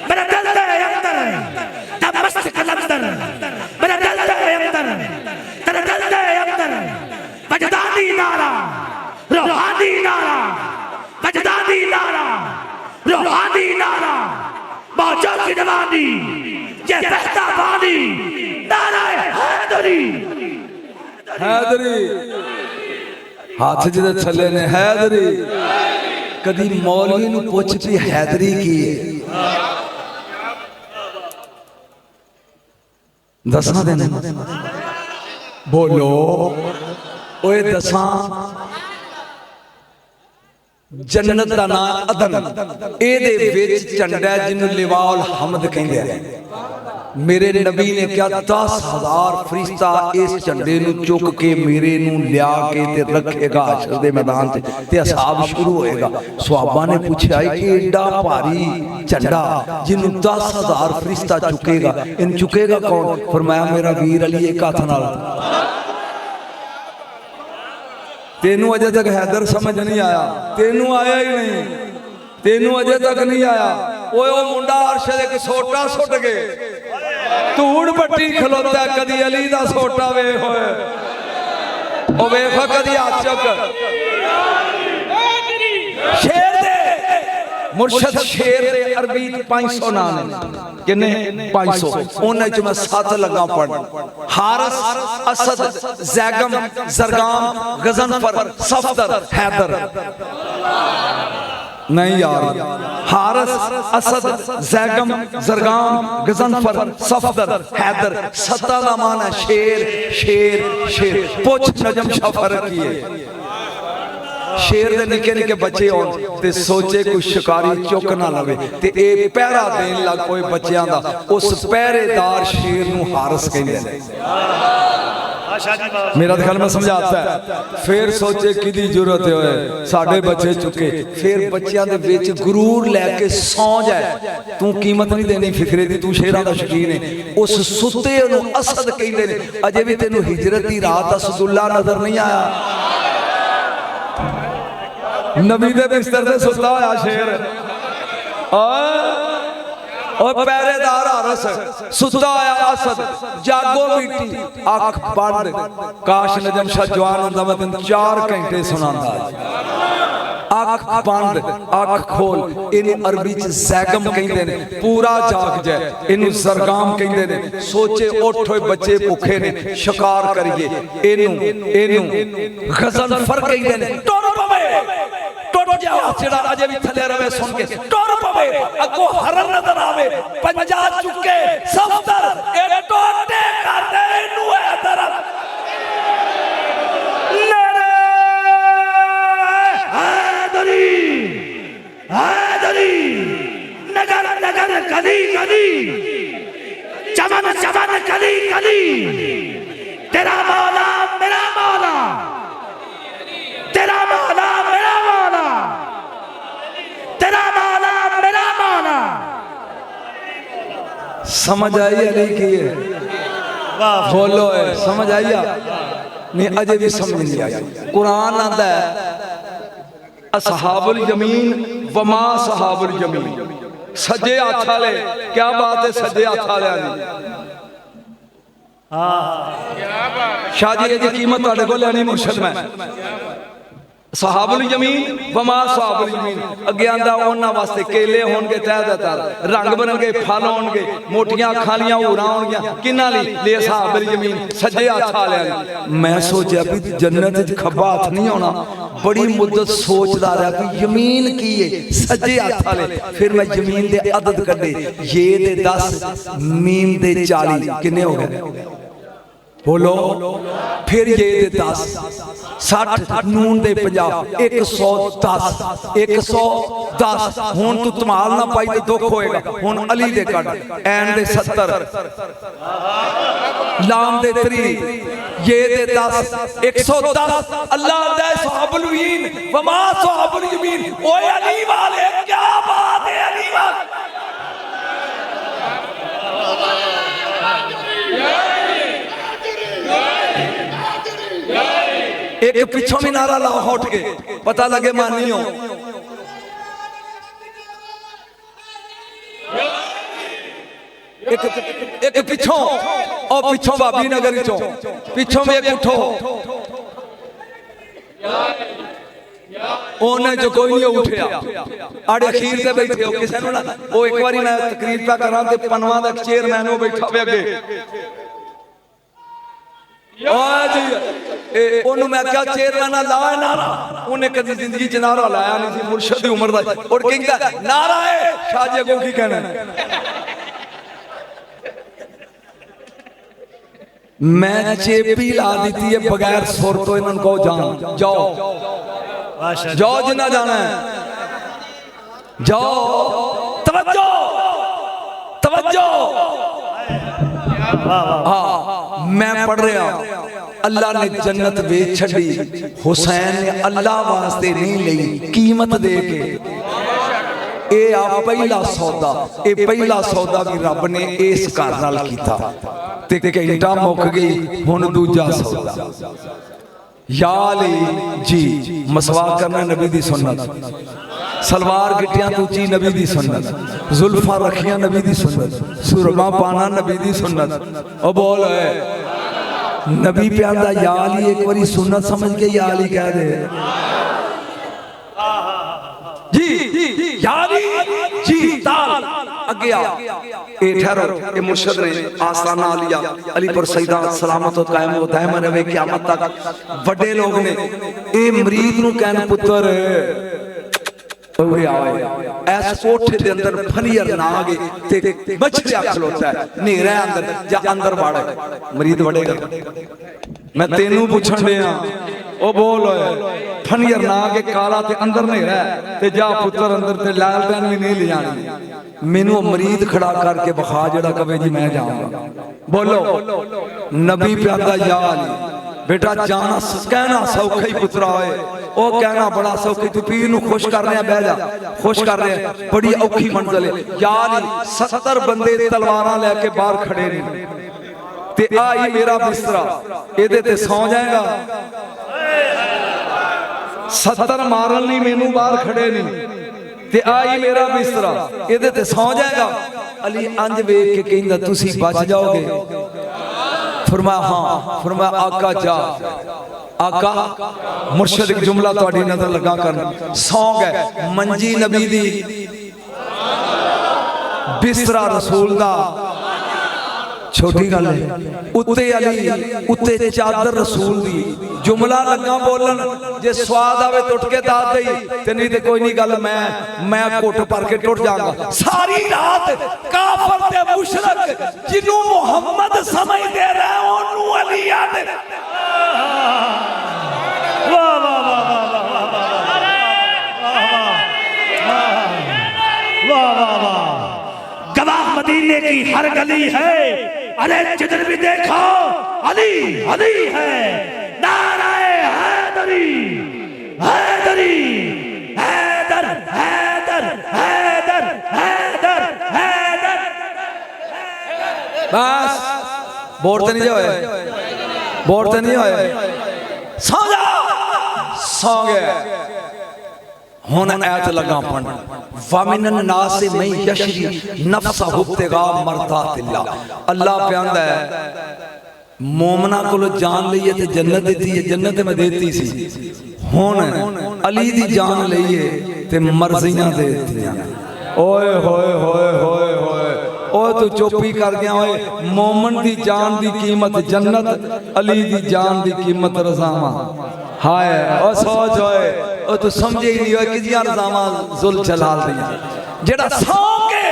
मेरा दिल दे अंदर दमस्त कलंदर मेरा दिल दे अंदर तेरा दिल दे अंदर वजदानी नारा रूहानी नारा वजदानी नारा रूहानी नारा मौजो की जवानी ये बहता पानी नाराए हैदरी हैदरी हाथ जिदे छले ने हैदरी। कदी मौलवी नूं पुछ भी हैदरी की है दसा दिन बोलो ओए दसा जन्नत दा नाम अदन एदे विच झंडा जिन्नू लिवाउल हम्द कहंदे हैं। मेरे नबी ने क्या 10,000 फरिश्ता इस झंडे नू चुक के मेरे नू लिया के ते रखेगा हशर दे मैदान ते हिसाब शुरू होएगा। सहाबा ने पूछा कि एडा भारी झंडा जिन्नू 10,000 फरिश्ता चुकेगा इन चुकेगा कौन? फरमाया मेरा वीर अली एक हाथ नाल। तेनू अजे तक हैदर समझ नहीं आया, तेनू आया ही नहीं, तेनू अजे तक नहीं आया। ओए ओ मुंडा अर्श दे एक सोटा सुट गए धूड़ पट्टी खलोता कदी अली दा सोटा वे होए ओ वेख कदी हाथ चुक शेर दे मुर्शद शेर दे अरबी 500 नाम है किन्ने 500 उन्हें च मैं 7 लगा पढ़ हारिस असद जैगम जरगाम गजनफर सफदर हैदर नहीं यार, हारस, असद, जैगम, जरगाम, गजनफर, सफदर, हैदर, सत्ता का मान है शेर शेर शेर। पुछ नजम शाह फर्क की है, शेर दे निके निके बच्चे होन ते सोचे कोई शिकारी चुक ना लवे ते ए पहरा देन लग कोई बच्चों दा, उस पहरेदार शेर नू हारस कहंदे ने। मेरा ख्याल में समझाता है। फिर सोचे किदी जरूरत होए साडे बच्चे चुके, फिर बच्चों दे विच गुरूर लैके सौ जाए, तू कीमत नहीं देनी फिक्रे दी, तू शेरां दा शकीन है। उस सुते नू असद कहंदे ने। अजे भी तेनू हिजरत दी रात असदुल्ला नजर नहीं आया? नबी दे बिस्तर से सुता होया शेर और पहरेदार हारस सुता होया असद। जागो बेटी अख बंद, काश नजम शाह जवान हुंदा मैं तैनूं 4 घंटे सुनांदा। अख बंद अख खोल, इनू अरबी च जैगम कहंदे ने। पूरा जाग जाए इनू जरगाम कहंदे ने। सोचे उठ होए बच्चे भुखे ने शिकार करिए, इनू इनू गजनफर कहंदे ने। टुर पवे टुट जाओ चिड़ा अजे भी थले रवे सुन के, टुर पवे अगो हरन नजर आवे, पंजा चुके सफदर ए टोटे कर दे इनू है दरद नरे हैदरी नगर नगर गली गली चमन चमन गली गली, तेरा मौला मेरा मौला, तेरा मौला मेरा मौला, तेरा मौला मेरा मौला। समझ आई अली की है? बोलो है समझ आई? नहीं अजे भी समझ नहीं आई। कुरान आता है असहाबुल यमीन वमा असहाबुल यमीन, सज्जे हाथ वाले। क्या बात है सज्जे हाथ वाले दी? शाह जी ये कीमत तुहाडे कोल लेनी मुर्शद मैं। सहाबुल यमीन वमा सहाबुल यमीन अगे आंदा उन्हां वास्ते केले होणगे तहदातर, रंग बिरंगे फल होणगे, मोटियां अखां वालियां हूरां होणगियां। किन्हां लई? ले सहाबुल यमीन सज्जे हाथ वालियां लई। मैं सोचा भी जन्नत च खब्बा हाथ नहीं होना। बड़ी मुद्दत सोचदा रहा कि यमीन की है, सज्जे हाथ वाले। फिर मैं यमीन दे अदद कढे, ये दे 10 मीम दे 40 किन्ने हो गए? बोलो। फिर ये दे 10 60 नून दे 50 110 110। हुण तू धमाल ना पाई तो दुख होएगा। हुण अली दे कढ, ऐन दे 70 लाम दे 3 ये दे 10 110। अल्लाह दे सहाबुल यमीन वमा सहाबुल यमीन। ओए अली वाले क्या बात है अली वाले। एक पिछों भी नारा लाओ उठ के, पता लगे मानी हो। एक पिछों और पिछों भाभी नगर चो पिछों में एक उठो। ओने जो कोई नहीं उठया आड़े अखीर से बैठे हो किसी ना। वो एक बारी मैं तकरीर पे करा ते पनवा दा चेयरमैन वो बैठा वे अगे। ओनू मैं क्या चेयरमैन ला नारा, उन्हें कभी जिंदगी च नारा लाया नहीं थी। मुर्शद दी उम्र दा और कहंदा नारा है शाह जी को की कहना। मैं चेपी ला दी है बगैर सुर तो इन्होंने कहो जान जाओ जाओ जिन्ना जाना है जाओ। तवज्जो तवज्जो। हाँ मैं पढ़ रहा अल्लाह ने जन्नत बेच छड़ी, हुसैन ने अल्लाह वास्ते नहीं ली कीमत दे के। ए आ पहला सौदा, ए पहला सौदा भी रब ने इस घर नाल कीता ते घंटा मुक गई। हुण दूजा सौदा या अली जी मसवाक करना नबी दी सुन्नत, सलवार गिट्टियां तूची नबी दी सुन्नत, जुल्फा रखियां नबी दी सुन्नत, सुरमा पाना नबी दी सुन्नत। ओ बोल है नबी पे आंदा या अली एक बारी सुन्नत समझ के या अली कह दे जी या अली जी ताल अगे आ। ए ठहरो ए मुर्शिद ने आस्ताना लिया अली पर सईदा सलामत और कायम व दायम रहे क़यामत तक। बड़े लोग ने ए मरीद नु कहन पुत्र उरे आए ऐस कोठे दे अंदर फनियर ना आ गए ते मछलिया खलोता है नेरा अंदर जा अंदर वाड़े मरीद वड़ेगा मैं तेनू पूछण दिया ओ बोल फनियर ना आ के काला ते अंदर नेरा ते जा पुत्र अंदर ते लालटेन भी नहीं ले जानी मैनू मरीद खड़ा करके बखा जेड़ा कवे जी मैं जाऊंगा बोलो नबी प्यादा या अली बेटा जाना कहना सौखा ही पुत्रा होए ओ कहना बड़ा सौखी तू पीर नू खुश कर रहे बह जा खुश कर रहे बड़ी औखी मंजिल है यार 70 बंदे तलवारां लेके बाहर खड़े ने ते आई मेरा बिस्तरा एदे ते सौ जाएगा 70 मारन नहीं मैनू बाहर खड़े नहीं ते आई मेरा बिस्तरा एदे ते सौ जाएगा अली अंज वेख के कहंदा तुसी बच जाओगे फरमाया हाँ फरमाया आका जा आका मुर्शिद एक जुमला तुहाडी नजर लगा कर सौंग है मंजी नबी दी बिस्तरा रसूल दा छोटी गल है उत्ते अली उत्ते चादर रसूल दी जुमला लगा बोलन जे स्वाद आवे टुट के दाद दई ते नहीं ते कोई नहीं गल मैं घुट भर के टुट जाऊंगा सारी रात काफर ते मुशरक जिन्नू मोहम्मद समझदे रहे ओनू अली याद वाह वाह वाह वाह वाह वाह गवाह मदीने की हर गली है अरे जिधर भी देखो अली अली है नाराए हैदरी हैदरी हैदर हैदर हैदर हैदर हैदर बस बोर्ड नहीं होए बोर्ड नहीं होए सो जा सो गए हुन आयत लगा पढ़ वामिनन नास में यशरी नफ्सा हुब्तिगा मरदातिल्लाह अल्लाह प्यांदा है मोमना को जान लईए ते जन्नत देती है जन्नत मैं देती सी हुन अली दी जान लईए ते मर्जियां दे दित्तियां ओए होए होए होए होए ओ तू चुप्पी कर गया ओए मोमन दी जान दी कीमत जन्नत अली दी जान दी कीमत रज़ामा हाय ओ सोच ओए ओ तू समझे ही नहीं हो किदियां रज़ामा जुल जलाल दियां जेड़ा सौ के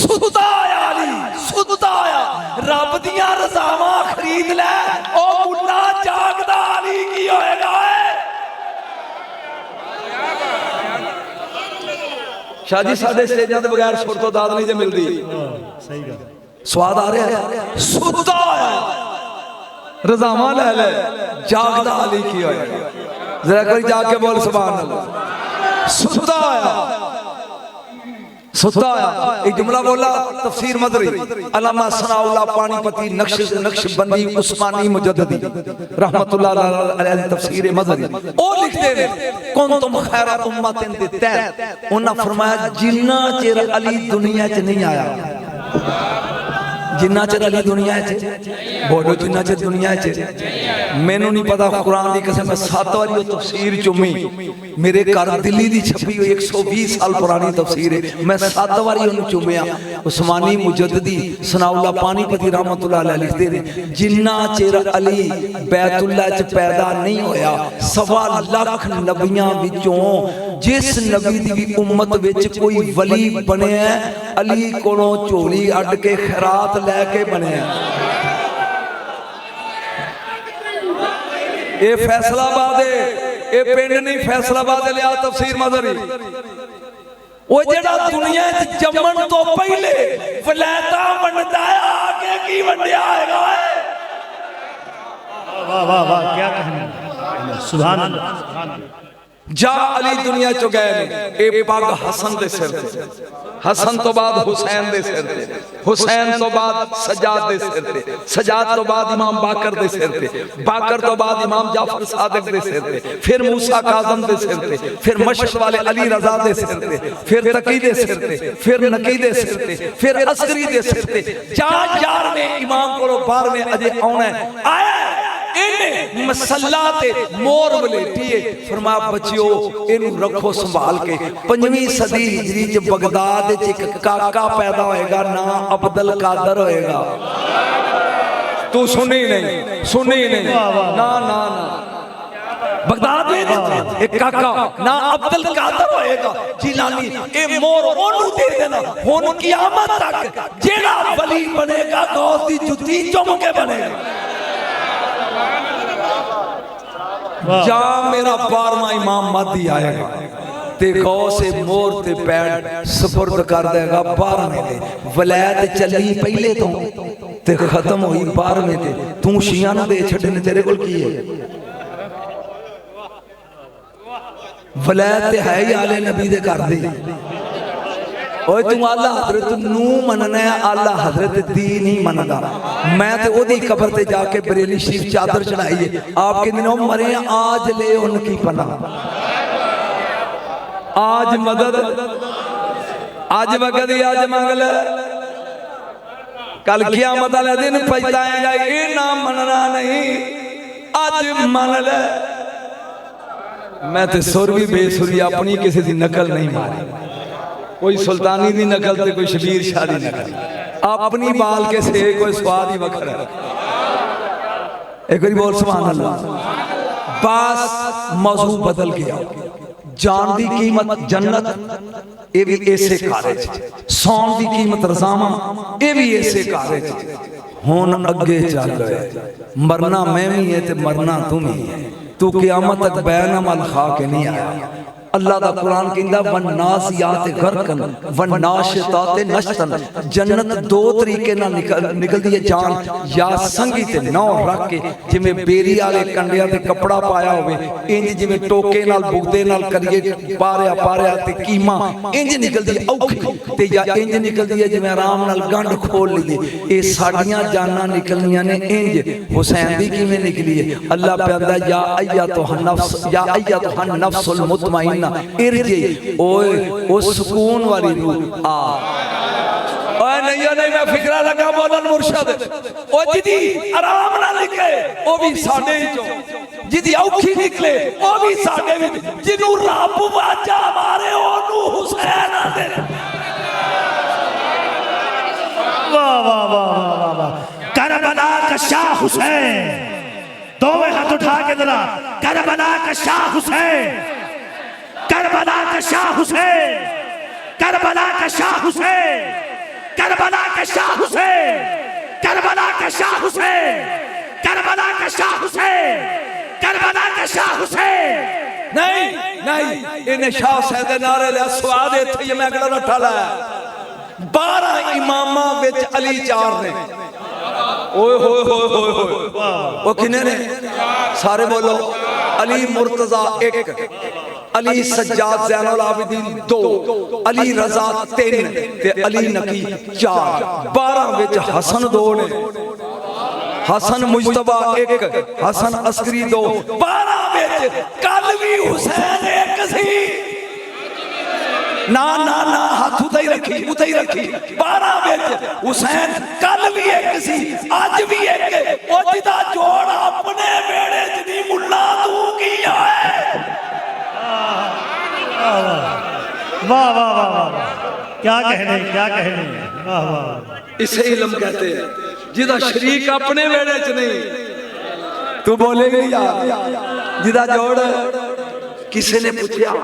सुता आया अली सुता आया रब दियां रज़ामा खरीद ले ओ मुन्ना जागदा अली की होएगा शादी साडे स्टेजां ते बगैर सुर तो दाद नहीं जे मिलदी सही गल स्वाद आ रहा है सुता आया रज़ामा ले ले जागदा अली की होएगा जरा कोई जाके बोल सुभान अल्लाह सुता आया सुता आया एक जुमला बोला तफसीर मदरी अल्लामा सनाउल्लाह पानीपती नक्शबंदी उस्मानी मुजद्ददी रहमतुल्लाह अलैहि तफसीर मदरी ओ लिखते ने कुंतुम खैरा उम्मतिन दे तहत उन्होंने फरमाया जिन्ना चिर अली दुनिया च नहीं आया जिन्ना चिर अली दुनिया च बोलो जिन्ना चिर दुनिया च मैनू नहीं पता कुरान की कसम मैं 7 बारी तफसीर चुमी मेरे घर दिल्ली दी छपी हुई 120 साल पुरानी तफसीर है मैं 7 बारी उन्हें चुमिया उस्मानी मुजद्ददी सनाउल्लाह पानीपती रहमतुल्लाह अलैह लिखते हैं जिन्ना चिर अली बैतुल्लाह च पैदा नहीं होया 1.25 लाख नबियां विचों जिस नबी दी भी उम्मत विच कोई वली बनिया अली कोलों झोली अड्ड के खैरात लैके बनिया ये फैसलाबाद है ये पिंड नहीं फैसलाबाद लिया तफसीर मदरी वो जेड़ा दुनिया च जम्मन तो पहले वलैता वंडदा आके की वंडिया आएगा वाह वाह वाह क्या कहना सुभान अल्लाह जा अली दुनिया चो गए ने ए पग हसन दे सिर ते हसन तो बाद हुसैन दे सिर ते हुसैन तो बाद सजाद दे सिर ते सजाद तो बाद इमाम बाकर दे सिर ते बाकर तो बाद इमाम जाफर सादिक दे सिर ते फिर मूसा काज़म दे सिर ते फिर मशहद वाले अली रजा दे सिर ते फिर तकी दे सिर ते फिर नकी दे सिर ते फिर अस्करी दे सिर ते 4 इमाम को 12वें अजे आना आया इन्हें मसल्ला ते मोर वलेटी है फरमाया बच्चियो इनू रखो संभाल के 5वीं सदी हिजरी च बगदाद च एक काका पैदा होएगा ना अब्दुल कादर होएगा तू सुनी नहीं ना ना ना बगदाद में एक काका ना अब्दुल कादर होएगा जिलानी ए मोर ओनू दे देना हुन क़यामत तक जेड़ा वली बनेगा गौस दी जुत्ती चुम के बनेगा जा मेरा 12वां इमाम महदी आएगा ते गौस से मोर ते पैर सुपुर्द कर देगा 12वें ते वलैत चली पहले तो ते खत्म हुई 12वें ते तू शिया नूं दे छड्डने तेरे कोल की है वलैत है ही आले नबी दे घर दी ओए तू आला हजरत नू मनना है आला हजरत दी नहीं मनदा मैं ते ओदी कब्र ते जाके बरेली शरीफ चादर चढ़ाई है आप कहंदे ने मरे आज ले उनकी पनाह आज मदद आज वगद आज मंगल कल क़यामत वाले दिन पछताएगा ये ना मनना नहीं आज मन ले मैं ते सुर भी बेसुरी अपनी किसी की नकल नहीं मारी कोई सुल्तानी दी नकल ते कोई शबीर शाह दी नकल अपनी बाल के से कोई स्वाद ही वखरा एक बार बोल सुभान अल्लाह बस मौजू बदल गया जान दी कीमत जन्नत ये भी ऐसे कारज सौन दी कीमत रज़ामा ये भी ऐसे कारज हुन अगे चल रहे मरना मैं भी है ते मरना तुम ही है तू क़यामत तक बैनमल खा के नहीं आया अल्लाह दा कुरान कहंदा वन्नासियात गरकन वन्नाशितात नशतन जन्नत दो तरीके नाल निकलदी है जान या संगी ते नौ रख के जिवें बेरी वाले कंडियां ते कपड़ा पाया होवे इंज जिवें टोके नाल बुगदे नाल करिए पारिया ते कीमा इंज निकलदी औखी ते या इंज निकलदी है जिवें आराम नाल गंढ खोल लईए ए साडियां जानां निकलनियां ने इंज हुसैन दी किवें निकली है अल्लाह कहंदा या अय्यतुहन नफ्सुल मुतमइन्ना इरजी ओए ओ सुकून वाली रूह आ ओए नहीं मैं फिक्रा लगा बोलन मुर्शद ओ जिदी आराम ना निकले ओ भी साडे चो जिदी औखी निकले ओ भी साडे विच जिनु रब वाजा मारे ओनू हुसैन आंदे वाह वाह वाह वाह करबला का शाह हुसैन दोवें हाथ उठा के जरा करबला का शाह हुसैन करबला का शाह हुसैन करबला का शाह हुसैन करबला का शाह हुसैन करबला का शाह हुसैन करबला का शाह हुसैन करबला का शाह हुसैन नहीं इन्हें शाह हुसैन दे नारे ले स्वाद इत्थे ही मैं अगला रट्ठा लाया 12 इमामां विच अली 4 ने ओए होए होए होए होए ओ किने ने सारे बोलो अली मुर्तजा 1 अली सज्जाद ज़ैनुल आबिदीन 2 अली रज़ा 3 ते अली नकी 4 12 विच हसन 2 ने हसन मुज्तबा 1 हसन अस्करी 2 12 विच कल भी हुसैन 1 सी ना ना ना हाथ उते ही रखी 12 विच हुसैन कल भी 1 सी आज भी 1 ओ जिदा जोड़ अपने बेड़े च दी मुल्ला तू की है वाह वाह वाह वाह क्या कहने वाह वाह इसे इल्म कहते हैं जिदा शरीक अपने वेड़े च नहीं तू बोलेगा यार जिदा जोड़ किसी ने पूछा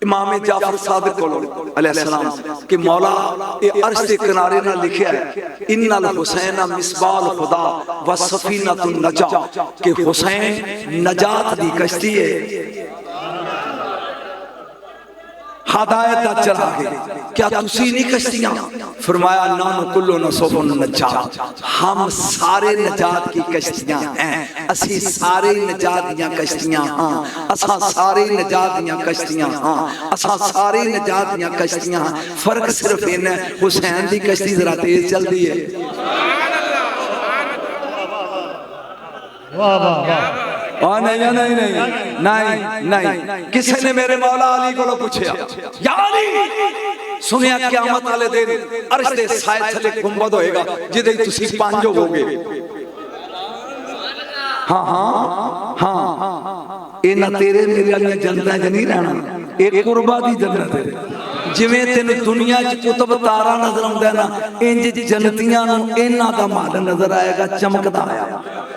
इमाम जाफर सादिक कोलो अलैहिस्सलाम कि मौला ये अर्श के किनारे ना लिखा है इन्नल हुसैन मिसबाल खुदा व सफीनतुन नजा कि हुसैन नजात दी कश्ती है हदायत दा चराग क्या तुसी नहीं कश्तियां फरमाया नानु कुल्लु नसुबुन नजात हम सारे नजात की कश्तियां हैं असी सारे नजात दियां कश्तियां हां असा सारे नजात दियां कश्तियां हां असा सारे नजात दियां कश्तियां फर्क सिर्फ इन्ना हुसैन दी कश्ती जरा तेज चलदी है वाह वाह वाह नहीं नहीं नहीं नहीं नहीं किसी ने मेरे मौला अली को पूछा या अली सुनिया क़यामत वाले दिन अर्श दे साए थले गुंबद होएगा जिदे तुसी 5 होवोगे हाँ हाँ हाँ इना तेरे मेरे वाली जन्नतां च नहीं रहना एक कुर्बा दी जन्नत है जिवें तेन दुनिया च कुतुब तारा नजर आउंदा ना इंज जन्नतियां नूं इन्हां दा महल नजर आएगा चमकदा आया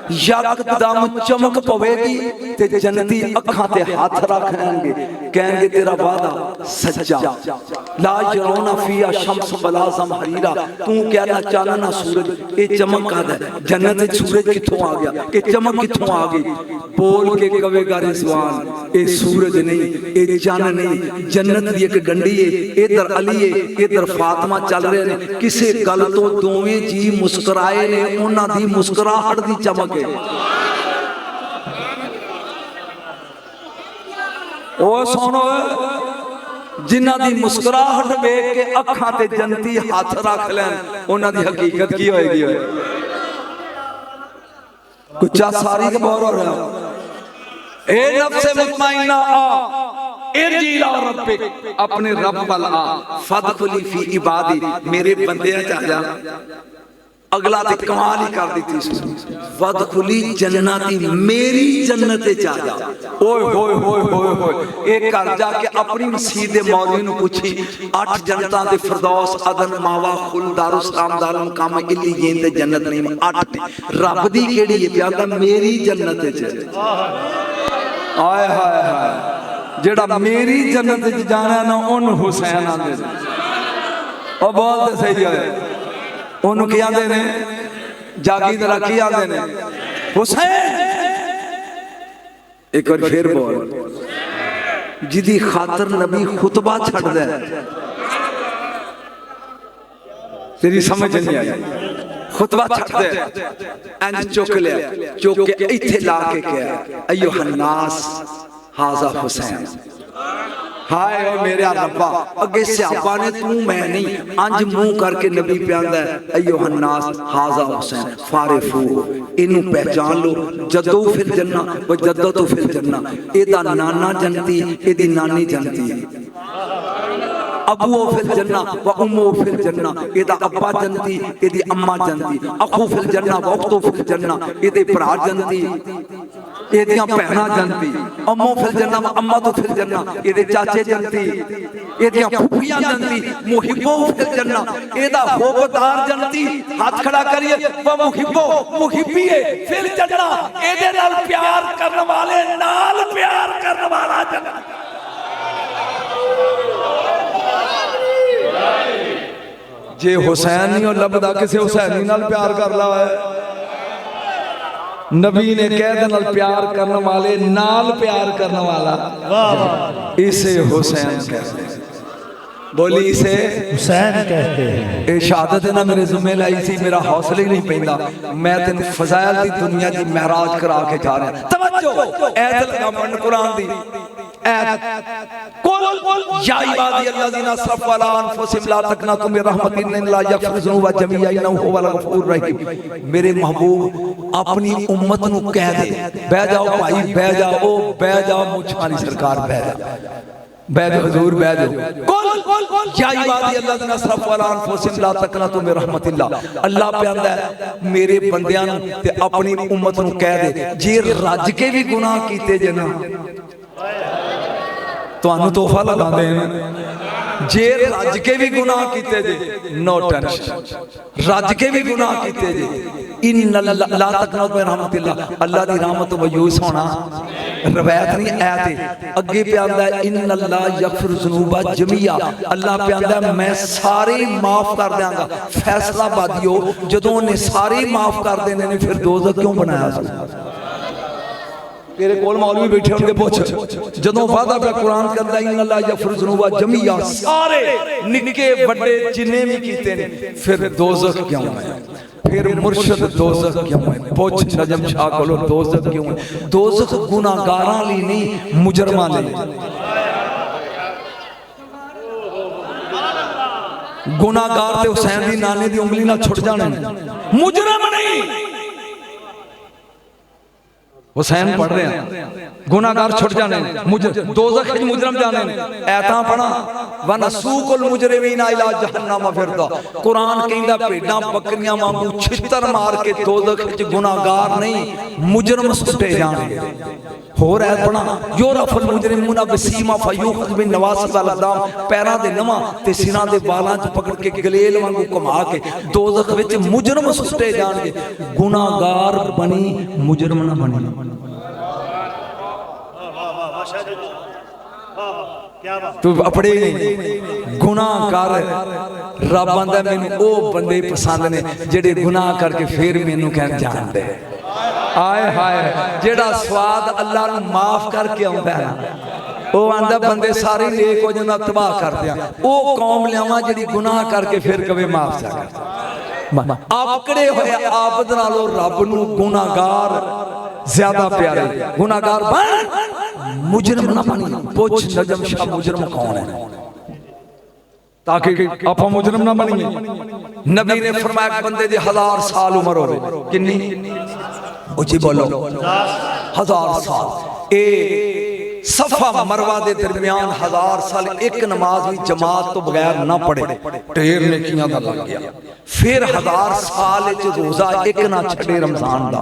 यकदम चमक पवेगी ते जन्नती अखां ते हाथ रख लेंगे, कहेंगे तेरा वादा सच्चा। ला यरौना फिया शम्स वला ज़महरीरा, तू कहना चानना सूरज, ये चमक आदा जन्नत सूरज किथों आ गया, ये चमक किथों आ गई? बोल के कवेगा रिजवान, ये सूरज नहीं, ये चान नहीं, जन्नत दी एक डंडी है, इधर अली है, इधर फातिमा चल रहे ने, किसे गल तो दोवें जी मुस्कुराए ने, उन्हां दी मुस्कुराहट दी चमक है। ओ सुनो, जिन्हां दी मुस्कुराहट वेख के अखां ते जन्नती हाथ रख लैन, उन्हां दी हकीकत की होएगी? कुछ सारी के बोर हो रहा है। ए नफ्से मुतमइन्ना आ, इरजी इला रब्बिक, अपने रब वल आ, फदखुली फी इबादी, मेरे बंदे च आ जा। अगला ते कमाल ही कर दी थी, फदखुली जन्नती, मेरी जन्नत च आ जा। ओए होए होए होए होए, एक घर जाके अपनी मसीह दे मौलवी नु पूछी, 8 जन्नतां दे फिरदौस, अदन, मावा, खुल, दारुस सलाम, दारुल मुकाम, इल्लीयीन ते जन्नत नहीं, 8 रब दी केड़ी है? प्यादा मेरी जन्नत च। आए हाय हाय, जेड़ा मेरी जन्नत च जाना ना, उन हुसैन आंदे ने। ओ बोल ते सही है, उन्हों की आंदे ने, जागी दरा की आंदे ने, हुसैन। एक बार फिर बोल, जिदी खातर नबी खुतबा छड़ दे, तेरी समझ नहीं आई। खुतबा छड़ दे, इंज चुक लिया, चुक के इत्थे ला के कहा, अय्युहन्नास हाजा हुसैन। हाय ओ मेरे रब्बा, अगे स्यापा ने तू मैं नहीं, अंज मुंह करके नबी प्यांदा है, अय्युहन्नास हाजा हुसैन फारिफू, इनू पहचान लो। जदों फिर जन्ना, वो जदों तो फिर जन्ना, एदा नाना जन्नती, एदी नानी जन्नती, अबू फिल जन्ना व उम्मू फिल जन्ना, एदा अब्बा जन्नती, एदी अम्मा जन्नती, अखू फिल जन्ना व उख्तू फिल जन्ना, एदे भरा जन्नती, एदियां भैणां जन्नती, अम्मू फिल जन्ना व अम्मा तो फिल जन्ना, एदे चाचे जन्नती, एदियां फूफियां जन्नती, मुहिब्बो फिल जन्ना, एदा होबदार जन्नती, हाथ खड़ा करिए, व मुहिब्बो मुहिब्बिए फिल जन्ना, एदे नाल प्यार करने वाले नाल प्यार करने वाला जन्नत। जे हुसैन नहीं लभदा, किसी हुसैनी नाल प्यार कर ला है। नबी ने कह नाल प्यार करने वाले नाल प्यार करने वाला, इसे हुसैन कहते हैं। बोली इसे हुसैन कहते हैं। ये शहादत है ना मेरे जुम्मे लाई सी, मेरा हौसला ही नहीं पैंदा, मैं तेन फजाइल दी दुनिया दी महराज करा के जा रहा। तवज्जो, ऐत लगा मन कुरान दी, या इबादी अल्लज़ीना असरफ़ू अला अनफुसिहिम ला तक़नतू मिन रहमतिल्लाह इन्नल्लाह यग़फ़िरु ज़ुनूबा जमीअन इन्नहु हुवल गफ़ूरुर रहीम। मेरे महबूब अपनी उम्मत नू कह दे, बह जाओ भाई बह जाओ, ओ बह जाओ मुझानी सरकार बह जाओ, बह जाओ हुजूर बह जाओ। या इबादी अल्लज़ीना असरफ़ू अला अनफुसिहिम ला तक़नतू मिन रहमतिल्लाह, अल्लाह प्यांदा है मेरे बंदियां नू ते अपनी उम्मत नू कह दे, जे रज के भी गुनाह कीते जे ना तुहानू तोहफा लगा देन। जे रज के भी गुनाह कीते जे, नो टेंशन, रज के भी गुनाह कीते जे, इन्ना ला तक़नतू मिन रहमतिल्लाह, अल्लाह दी रहमत मायूस होना रवायत नहीं आयत अगे पे आंदा है, इन्नल्लाह यग़फ़िरु ज़ुनूबा जमीआ, अल्लाह पे आंदा है मैं सारे माफ कर देंगा। फैसला बादियो, जदों ने सारे माफ कर देने ने फिर दोज़ख क्यों बनाया सी? तेरे कोल मौलवी बैठे होंगे, पूछ जदों वादा पे कुरान करदा है इन्नल्लाह यग़फ़िरु ज़ुनूबा जमीआ, सारे निक्के बड़े जिन्ने भी कीते ने, फिर दोज़ख क्यों है? फिर मुर्शद दोज़ख क्यों है? पूछ नजम शाह कोलो दोज़ख क्यों है? दोज़ख गुनाहगारां लई नहीं, मुजरमां लई। गुनाहगार ते हुसैन दी नानी दी उंगली नाल छुट जाने, मुजरम नहीं। हुसैन पढ़ रहे हैं, गुनाहगार छुट जाने, दोज़ख विच मुजरम जाने। ऐतां पढ़ा वनसूकुल मुजरिमीना इला जहन्नम फिरदा, कुरान कहंदा भेड़ां बकरियां वांगू छितर मार के दोज़ख विच गुनाहगार नहीं मुजरम सुटे जाणगे। होर है पढ़ा योरफुल मुजरिमूना बिसीमा फयूखज़ बिन नवासी वल अक़दाम पैरां दे नवां ते सिरां दे बालां च पकड़ के गलेल वांगू घुमा के दोज़ख विच मुजरम सुट्टे जाणगे गुनाहगार बनी मुजरम ना बनी तू अपने गुनाह कर रब आंदा मैनू ओ बंदे पसंद ने जेड़े गुनाह करके फिर मैनू कहन जानदे आए हाय जेड़ा स्वाद अल्लाह नू माफ करके आउंदा है वो आंदा बंदे सारे नेक हो जांदा तबाह कर दिया ओ कौम लियावां जेड़ी गुनाह करके फिर कवे माफ जा कर आपकड़े होए आबद नालों रब नू गुनाहगार ज्यादा प्यारे गुनाहगार बन मुजरम ना बनी पूछ नजम शाह मुजरम कौन है ताकि आप मुजरम ना बनिए नबी ने फरमाया बंदे दी 1000 साल उम्र होवे कितनी उची बोलो 1000 साल ए सफा मरवा दे दरमियान 1000 साल एक नमाज भी जमात तो बगैर ना पढ़े ढेर नेकियां दा लग गया फिर 1000 साल च रोजा एक ना छड़े रमजान दा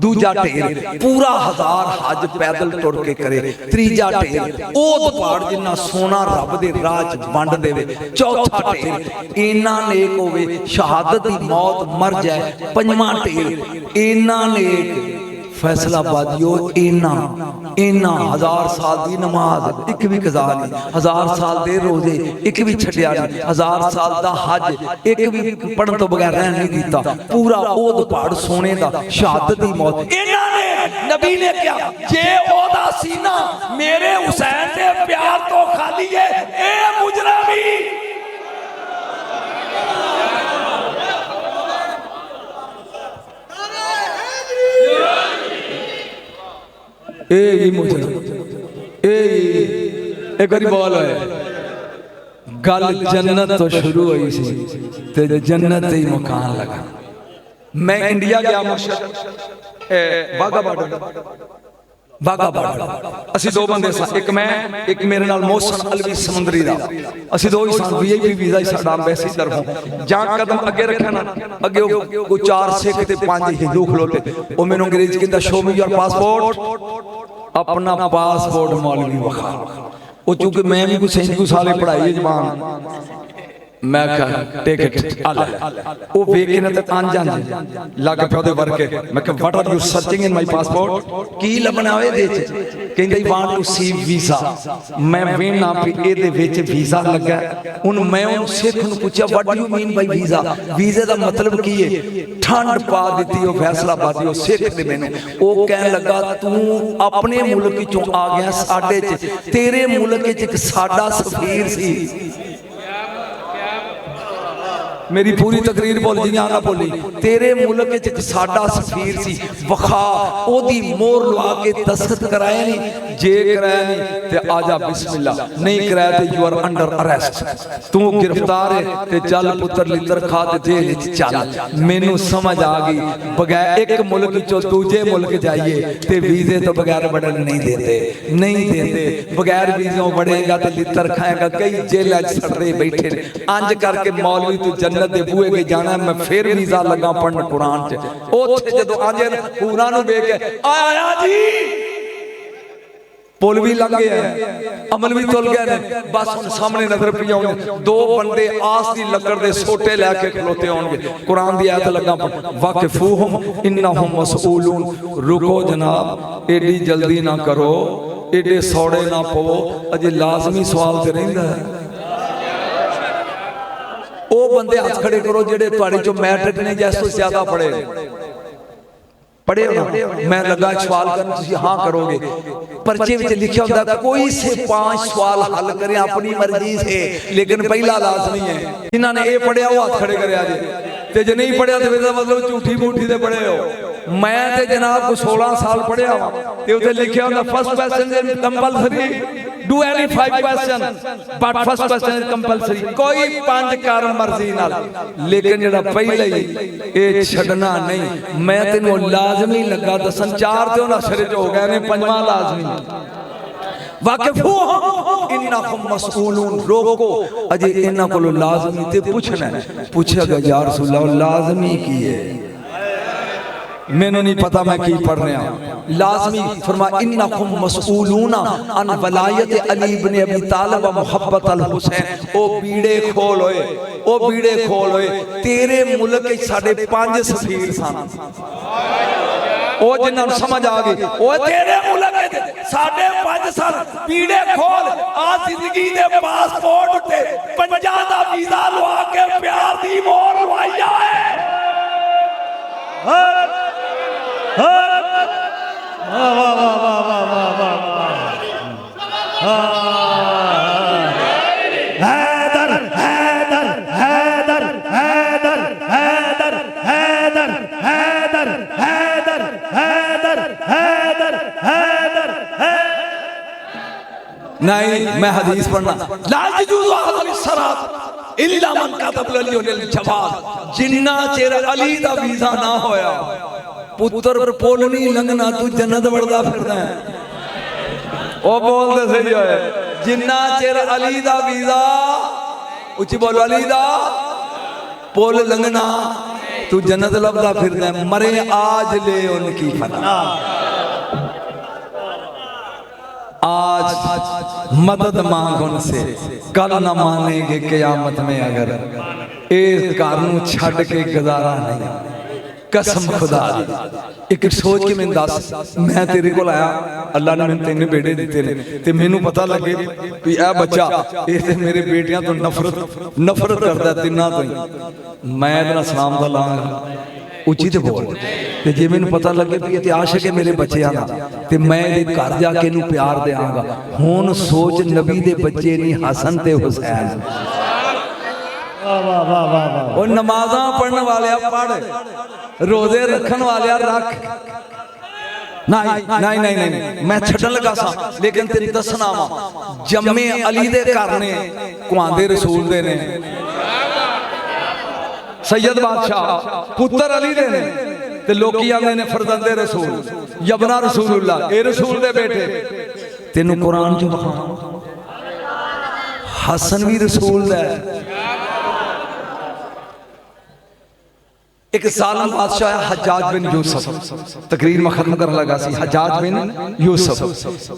दूजा ढेर पूरा 1000 हज पैदल टुर के करे तीजा ढेर ओद पहाड़ जिन्ना सोना रब दे राह च वंड देवे चौथा ढेर इना नेक होवे शहादत दी मौत मर जाए पंजवां ढेर इना नेक फैसलाबादियों इना 1000 साल दी नमाज एक भी कज़ा नहीं 1000 साल दे रोजे एक भी छड्या नहीं 1000 साल दा हज एक भी पढ़न तो बगैर रहन नहीं दिता पूरा ओद पहाड़ सोने दा शहादत दी मौत इना ने नबी ने क्या जे ओदा सीना मेरे हुसैन दे प्यार तो खाली है ए मुजरमी एक बारी बोल है गल जन्नत तो शुरू हुई सी ते जन्नत ही मकान लगा मैं इंडिया गया वाघा बॉर्डर असी दो बंदे सा एक मैं एक मेरे नाल मोहसन अलवी समुंदरी दा असी दो ही सन वीआईपी वीजा साडा एम्बेसडर हो जां कदम अगे रखा ना अगे को 4 सिख ते 5 हिंदू खलोते ओ मैनू अंग्रेज कहंदा शो मी योर पासपोर्ट अपना पासपोर्ट मौलवी वखा ओ चूंकि मैं भी कुछ 37 साल पढ़ाई जवान मैं टेक इट आला ओ वेख के ना ते आन जान लग पे ओदे वर्के मैं कह what are you searching in my passport की लबना ओए दे च कहंदा I want to see visa मैं वेना भी एदे विच वीजा लगा उन मैं उन सिख नु पूछया what do you mean by visa वीजे दा मतलब की है ठंड पा दी ओ फैसलाबादी ओ सिख दे मैनू ओ कहन लगा तू अपने मुल्क चों आ गया साडे च तेरे मुल्क च एक साडा सफीर सी मेरी पूरी तकरीर बोल जी ना बोली तेरे मुल्क च साडा सफीर सी वखा ओदी मोहर लवा के दस्तखत कराए नहीं जे कराया नहीं ते आजा बिस्मिल्लाह नहीं कराया ते यू आर अंडर अरेस्ट तू गिरफ्तार है ते चल पुत्र लितर खा ते जेल च चल मेनू समझ आ गई बगैर एक मुल्क चो दूजे मुल्क जाइए ते वीजे तो बगैर बढ़न नहीं देते बगैर वीज़ों बढ़ेगा ते लितर खाएगा कई जेल सड़ते बैठे अंज करके मौलवी तू दे बूहे के जाना मैं फिर वीजा लगा पढ़न कुरान च ओथे जदों आंदे पूरा नु देख के आया जी पुल भी लग गया अमल भी तुल गए ने बस हुन सामने नजर पई आउंदी दो बंदे आस दी लकड़ दे सोटे लेके खलोते होंगे कुरान दी आयत लगा वाकिफूहुम इन्नहुम मसऊलून रुको जनाब एडी जल्दी ना करो एडे सौड़े ना पवो अजे लाजमी सवाल ते रहिंदा है ओ बंदे हाथ खड़े करो जेडे तुहाडे चो मैट्रिक ने जैस तो ज्यादा पढ़े हो मैं लगा सवाल करन तुसी हां करोगे पर्चे विच लिखा होंदा कोई से 5 सवाल हल करें अपनी मर्जी से लेकिन पहला लाजमी है जिन्हां ने ए पढ़िया वो हाथ खड़े करया जे ते जे नहीं पढ़िया ते मतलब झूठी मूठी दे पढ़े हो मैं ते जनाब को 16 साल पढ़िया ते उते लिखा होंदा first question is compulsory do any 5 question but first question is compulsory कोई 5 कर मर्जी नाल लेकिन जेड़ा पहले ही ए छड़ना नहीं मैं तेनू लाजमी लगा दसन 4 ते उना सिर च हो गए ने 5वां लाजमी वाकिफूहुम इन्नहुम मसऊलून रोको अजे इन्हां कोलो लाजमी ते पूछना पूछेगा या रसूल अल्लाह लाजमी की है मैनू नहीं पता मैं की पढ़ने लाजमी फरमा इन्नकुम मसऊलूना अन वलायत अली इब्न अबी तालिब व मुहब्बत अल हुसैन। ओ बीड़े खोल होए, ओ बीड़े खोल होए, तेरे मुल्क के साढ़े 5 सफीर सन। ओ जिन्हां समझ आ गई, ओ तेरे मुल्क के साढ़े 5 सन। बीड़े खोल आ जिंदगी दे पासपोर्ट ते 50 दा वीजा लवा के प्यार दी मोहर लवाई है। हैदर हैदर हैदर हैदर हैदर हैदर हैदर हैदर हैदर हैदर हैदर। नहीं मैं हदीस पढ़ना ला यजूज़ु अहदुल सरात इल्ला मन कतब लिल जवाज। जिन्ना चेर अली दा वीजा ना होया पुत्र पुल नहीं लंघना तू जन्नत वड़दा फिरदा है। ओ बोलदे सही होए जिन्ना चेर अली दा वीजा उच्ची बोलो अली दा पुल लंघना तू जन्नत लभदा फिरदा है। मरे आज ले उनकी फना, आज मदद मांग उनसे, कल न मानेंगे क़यामत में अगर इस घर नूं छड्ड के गुजारा नहीं। कसम खुदा दी एक सोच के मैं दस मैं तेरे को आया अल्लाह ने मैंने 3 बेटे दिते ने ते मैनू पता लगे भी ए बच्चा ये ते मेरे बेटियां तो नफरत करदा तिन्ना तो ही मैं इहदा सलाम दा लांगा उची ते बोल ते जे मैनू पता लगे भी ये आशिक है मेरे बच्चों दा ते मैं इहदे घर जाके इहनू प्यार देंगा। हुण सोच नबी दे बच्चे नहीं हसन ते हुसैन। वो नमाज़ां पढ़ने वाले पढ़, रोजे रखन वाले रख। नहीं नहीं नहीं नहीं मैं छड्डन लगा सा लेकिन तेरी दसना वा जम्मे अली दे घर ने कुआंदे रसूल दे ने सैयद बादशाह पुत्र अली दे ने ते लोकी आंदे ने फरजंदे रसूल यबना रसूलुल्लाह ए रसूल दे बेटे। तेनू कुरान च बखा हसन भी रसूल दा। एक जालिम बादशाह है हज्जाज बिन यूसुफ, तकरीर में खत्म करने लगा सी। हज्जाज बिन यूसुफ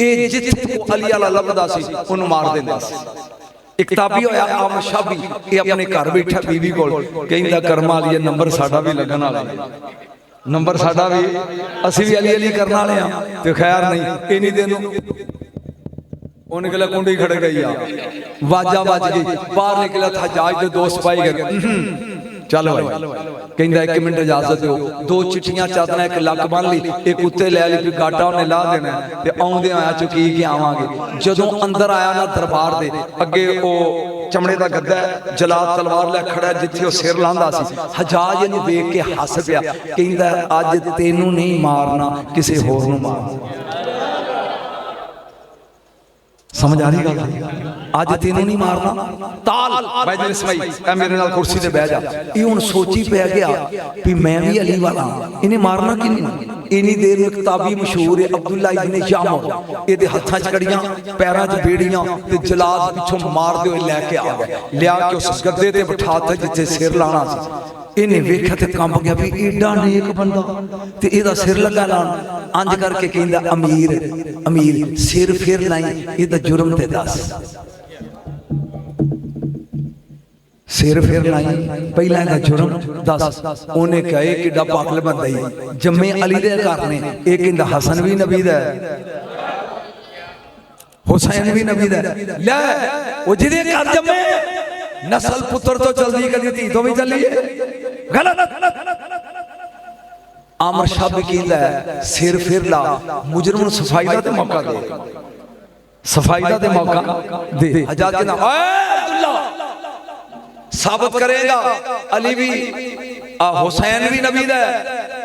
ए जिथे को अली वाला लभदा सी उन्हें मार देंदा सी। एक ताबी होया आम शाबी ये अपने घर बैठा बीवी कोल कहंदा कर्मा वाली नंबर साडा भी लगन वाला नंबर साडा भी असी भी अली अली करने वाले हां ते खैर नहीं इन्हीं दिन उन्हें गला कुंडी खड़ गई वाजा बज गई बाहर निकला था हज्जाज दे दोस्त पाई गए चलो कहंदा 1 मिनट इजाजत दो। 2 चिट्ठियां चादना एक लक बन ली एक उत्ते लै ली फिर गाटा उन्हें ला देना ते आउंदे आया चुकी के आवांगे। जदों अंदर आया ना दरबार दे अगे ओ चमड़े दा गद्दा जलाद तलवार लै खड़ा जिथे ओ सिर लांदा सी। हज्जाज इहनूं देख के हस पिया कहंदा अज तेनू नहीं मारना किसी होर नूं मारना। समझ आ रही गल अज तेनू नहीं मारना ताल बैजल इसमाई ए मेरे नाल कुर्सी ते बैठ जा। ये हुण सोची पै गया भी मैं भी अली वाला इन्हें मारना कि नहीं। इन्नी देर में किताबी मशहूर है अब्दुल्ला इब्न यामर ये हत्थां च कड़ियां पैरां च बेड़ियां ते जलाद पिछों मारदे होए लैके आ गए लिया के उस गद्दे ते बिठाता जिथे सिर लाना सी। इन्हें वेख्या ते कंब गया भी एडा नेक बंदा ते इहदा सिर लगा लाण अंज करके कहंदा अमीर अमीर सिर फिर लाई इहदा जुर्म ते दस। सिर फिर लाई पहला इहदा जुर्म दस। उन्हें कहा ये किड्डा पागल बंदा ही जम्मे अली दे घर ने ये कहंदा हसन भी नबी दा हुसैन भी नबी दा ले ओ जिहदे घर जम्मे नस्ल पुत्र तो चलदी कदी धी तो भी चली है गलत। आमर शब्द कहंदा सिर फिर ला मुजरम नूं सफाई दा ते मौका दे सफाई दा ते मौका दे। हज्जाज कहंदा ओए अब्दुल्ला साबित करेगा अली भी हुसैन भी नबी दा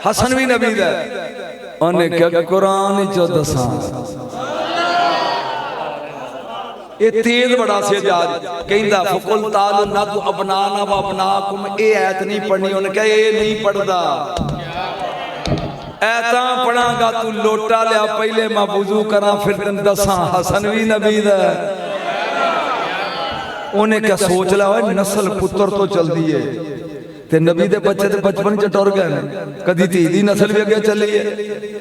हसन भी नबी दा। उन्हें क्या कुरान चो दसा ये तेज बड़ा से जाज कहंदा फकुल ताल नद अपनाना व अपनाकुम ए ऐत नहीं पढ़नी। उन्हें कहा ये नहीं पढ़दा ऐता पढ़ांगा तू लोटा लिया पहले मैं वुजू करा फिर तेन दसा हसन भी नबी दा। उन्हें क्या सोच ला नस्ल पुत्र तो चलती है ते नबी दे बच्चे ते बचपन च टुर गए कदी धी दी नस्ल भी अगे चली है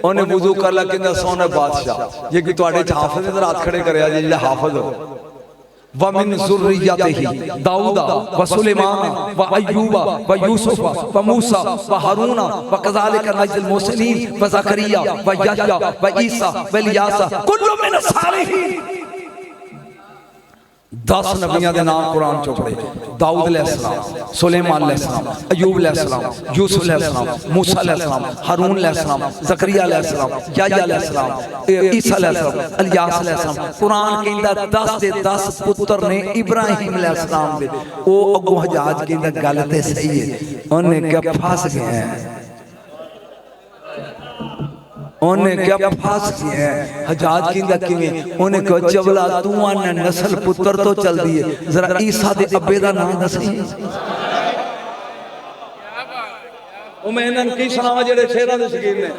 उन्हें वुजू कर ला कहंदा सोने बादशाह जे कि तुहाडे च हाफिज इधर हाथ खड़े करया जे जिहड़ा हाफिज हो वमिन ज़ुर्रियतिही दाऊदा व सुलेमान व अय्यूबा व यूसुफ व मूसा व हारून व कज़ालिका नज़्ज़िल मुरसलीन व ज़करिया व यहया व ईसा व इलियास कुल्लु मिन सालिहीन 10 नबियां दे नाम कुरान चो पढ़े दाऊद अलैहिस्सलाम सुलेमान अलैहिस्सलाम अय्यूब अलैहिस्सलाम यूसुफ अलैहिस्सलाम मूसा अलैहिस्सलाम हारून अलैहिस्सलाम ज़करिया अलैहिस्सलाम यहया अलैहिस्सलाम ईसा अलैहिस्सलाम इलियास अलैहिस्सलाम कुरान कहंदा 10 दे 10 पुत्र ने इब्राहिम अलैहिस्सलाम दे ओ अगो हजाज कहंदा गल ते सही है उन्हें क्या फंस गए हैं उन्हें क्या फंस गए हैं हजाज कहंदा किवें उन्हें कहा चवला तू आना नस्ल पुत्र तो चल दी है जरा ईसा दे अब्बे दा नाम दसी ओ मैं इन्हां की सुनावा जेड़े शेरां दे शकीन ने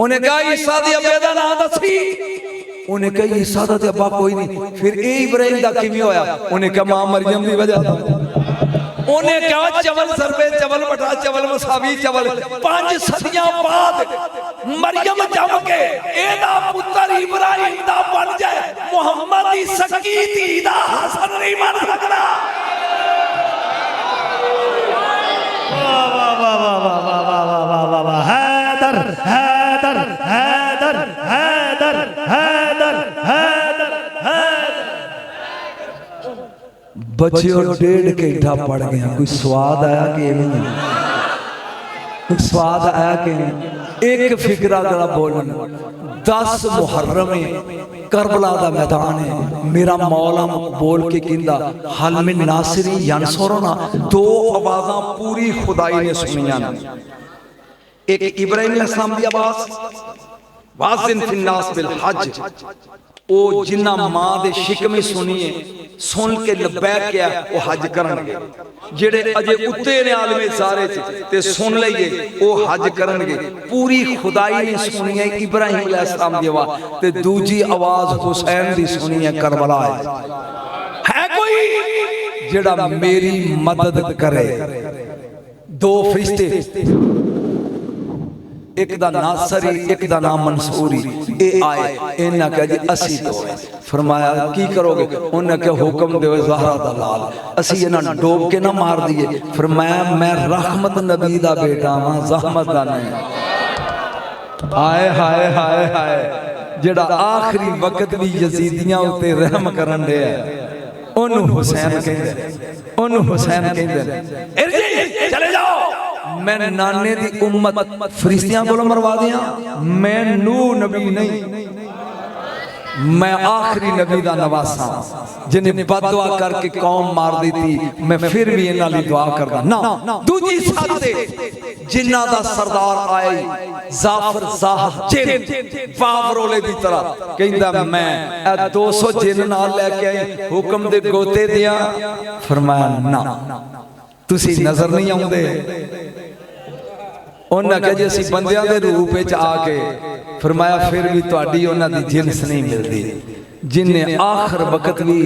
उन्हें कहा ईसा दे अब्बे दा नाम दसी उन्हें कहा ईसा दा ते अब्बा कोई नहीं फिर ए इब्राहिम दा किवें होया उन्हें कहा मां मरियम दी वजह उन्हें कहा चवल सरबे चवल बटा चवल मसावी चवल 5 सदियां बाद मरियम जम के एदा पुत्र इब्राहिम दा बन जाए मुहम्मद दी सकी धी दा हसन नहीं बन सकदा वाह वाह वाह वाह वाह वाह वाह वाह वाह हैदर हैदर हैदर हैदर हैदर हैदर बच्चे और 1.5 घंटा पढ़ गया कोई स्वाद आया कि नहीं कोई स्वाद आया कि नहीं एक फिक्रा जरा बोलन 10 मुहर्रम करबला दा मैदान है मेरा मौला बोल के कहंदा हल मिन नासिरी यंसुरना 2 आवाज़ां पूरी खुदाई ने सुनियां एक इब्राहिम अलैहिस्सलाम दी आवाज़ वाज़िन फिन्नास बिल हज ओ जिन्ना मां दे शिकमे सुनिए सुन के लब्बैक क्या वो हज करनगे जेड़े अजे उत्ते ने आलमे सारे ते सुन लइए वो हज करनगे पूरी खुदाई ने सुनी है इब्राहिम अलैहिस्सलाम दी आवाज़ ते दूजी आवाज़ हुसैन दी सुनी है करबला है कोई जेड़ा मेरी मदद करे 2 फरिश्ते एक दा नासरी एक दा नाम मंसूरी ए आए इन्हां कहा जी असी तो फरमाया की करोगे उन्हें कहा हुक्म दे ज़हरा दा लाल असी इन्हां डोब के ना मार दिए फरमाया मैं रहमत नबी दा बेटा हां ज़हमत दा नहीं हाय हाय हाय हाय जेड़ा आखिरी वक्त भी यजीदियां उते रहम करन दे ओनू हुसैन कहंदे ओनू हुसैन कहंदे चले जाओ मैं नाने दी उम्मत फरिश्तियां को मरवा दिया मैं नूह नबी नहीं मैं आखिरी नबी दा नवासा जिन्हें बददुआ करके कौम मार दी थी मैं फिर भी इन्हां लई दुआ करदा ना दूजी साथे जिन्ना दा सरदार आए जाफर साहब जिन बावरोले दी तरह कहंदा मैं 200 जिन नाल लेके आई हुक्म दे गोते दिया फरमाया ना तुसी नजर नहीं आउंदे उन्हें कहा जी असी बंदियां दे रूप विच आके फरमाया फिर भी तुहाडी उन्हां दी जिन्स नहीं मिलती जिन्हें आखिर वक्त भी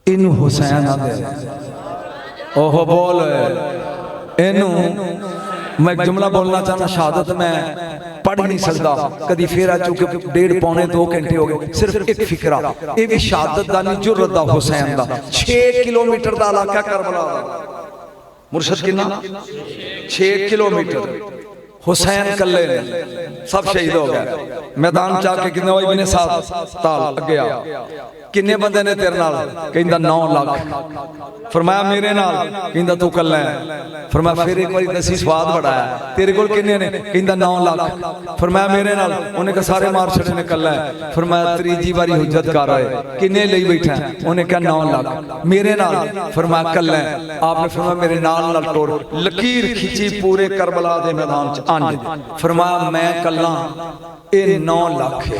इनू हुसैन आदे ओह बोल इनू मैं जुमला बोलना चाहना शहादत मैं पढ़ नहीं सकता कदी फिर आ चुके 1.5 पौने 2 घंटे हो गए सिर्फ एक फिक्रा ये भी शहादत दा नहीं जुर्रत दा हुसैन दा 6 किलोमीटर दा इलाका करबला दा मुर्शद किन्ना 6 किलोमीटर हुसैन कल्ले ने सब शहीद हो गए मैदान जाके किन्ने होई बने 7 ताल अगे आ किन्ने बंदे ने तेरे नाल कहंदा 9 लाख फरमाया मेरे नाल कहंदा तू कल्ला है फरमाया फिर एक बारी दसी स्वाद बड़ा है तेरे कोल किन्ने ने कहंदा 9 लाख फरमाया मेरे नाल उन्हें कहा सारे मार छड़े ने कल्ला है फरमाया तीजी बारी हुज्जत कर आए किन्ने लई बैठा उन्हें कहा 9 लाख मेरे नाल फरमाया कल्ला है आपने फरमाया मेरे नाल नाल टोर लकीर खिंची पूरे करबला दे मैदान च अंज फरमाया मैं कल्ला ए 9 लाख है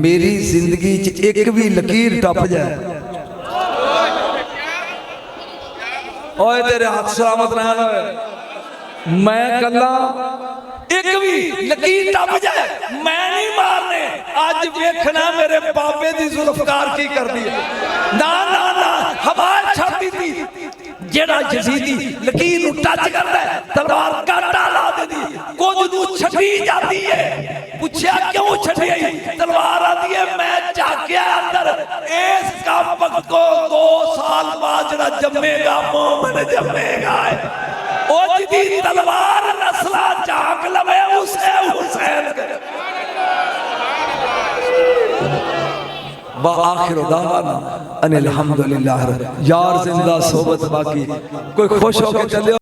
मेरी जिंदगी च एक भी लकीर टप जाए ओए तेरे हाथ सलामत रहन मैं कल्ला एक भी लकीर टप जाए मैं नहीं मारने आज देखना मेरे बाबे दी जुल्फकार की कर दी ना ना ना हवा छाती थी ਜਿਹੜਾ ਯਜ਼ੀਦੀ ਲਕੀਰ ਨੂੰ ਟੱਚ ਕਰਦਾ ਤਲਵਾਰ ਕਾਟਾ ਲਾ ਦਿੰਦੀ ਕੁਝ ਨੂੰ ਛੱਡੀ ਜਾਂਦੀ ਹੈ ਪੁੱਛਿਆ ਕਿਉਂ ਛੱਡੀ ਤਲਵਾਰ ਆਦੀ ਹੈ ਮੈਂ ਝਾਕਿਆ ਅੰਦਰ ਇਸ ਕੰਮ ਕੋ 2 ਸਾਲ ਬਾਅਦ ਜਿਹੜਾ ਜੰਮੇਗਾ ਮੂਮਨ ਜੰਮੇਗਾ ਉਹ ਜਿਹਦੀ ਤਲਵਾਰ ਨਸਲਾ ਝਾਕ ਲਵੇ ਉਸੇ ਹੁਸੈਨ आखिर दावाना अनिल हम्दुलिल्लाह यार जिंदा सोबत बाकी कोई खुश होके चले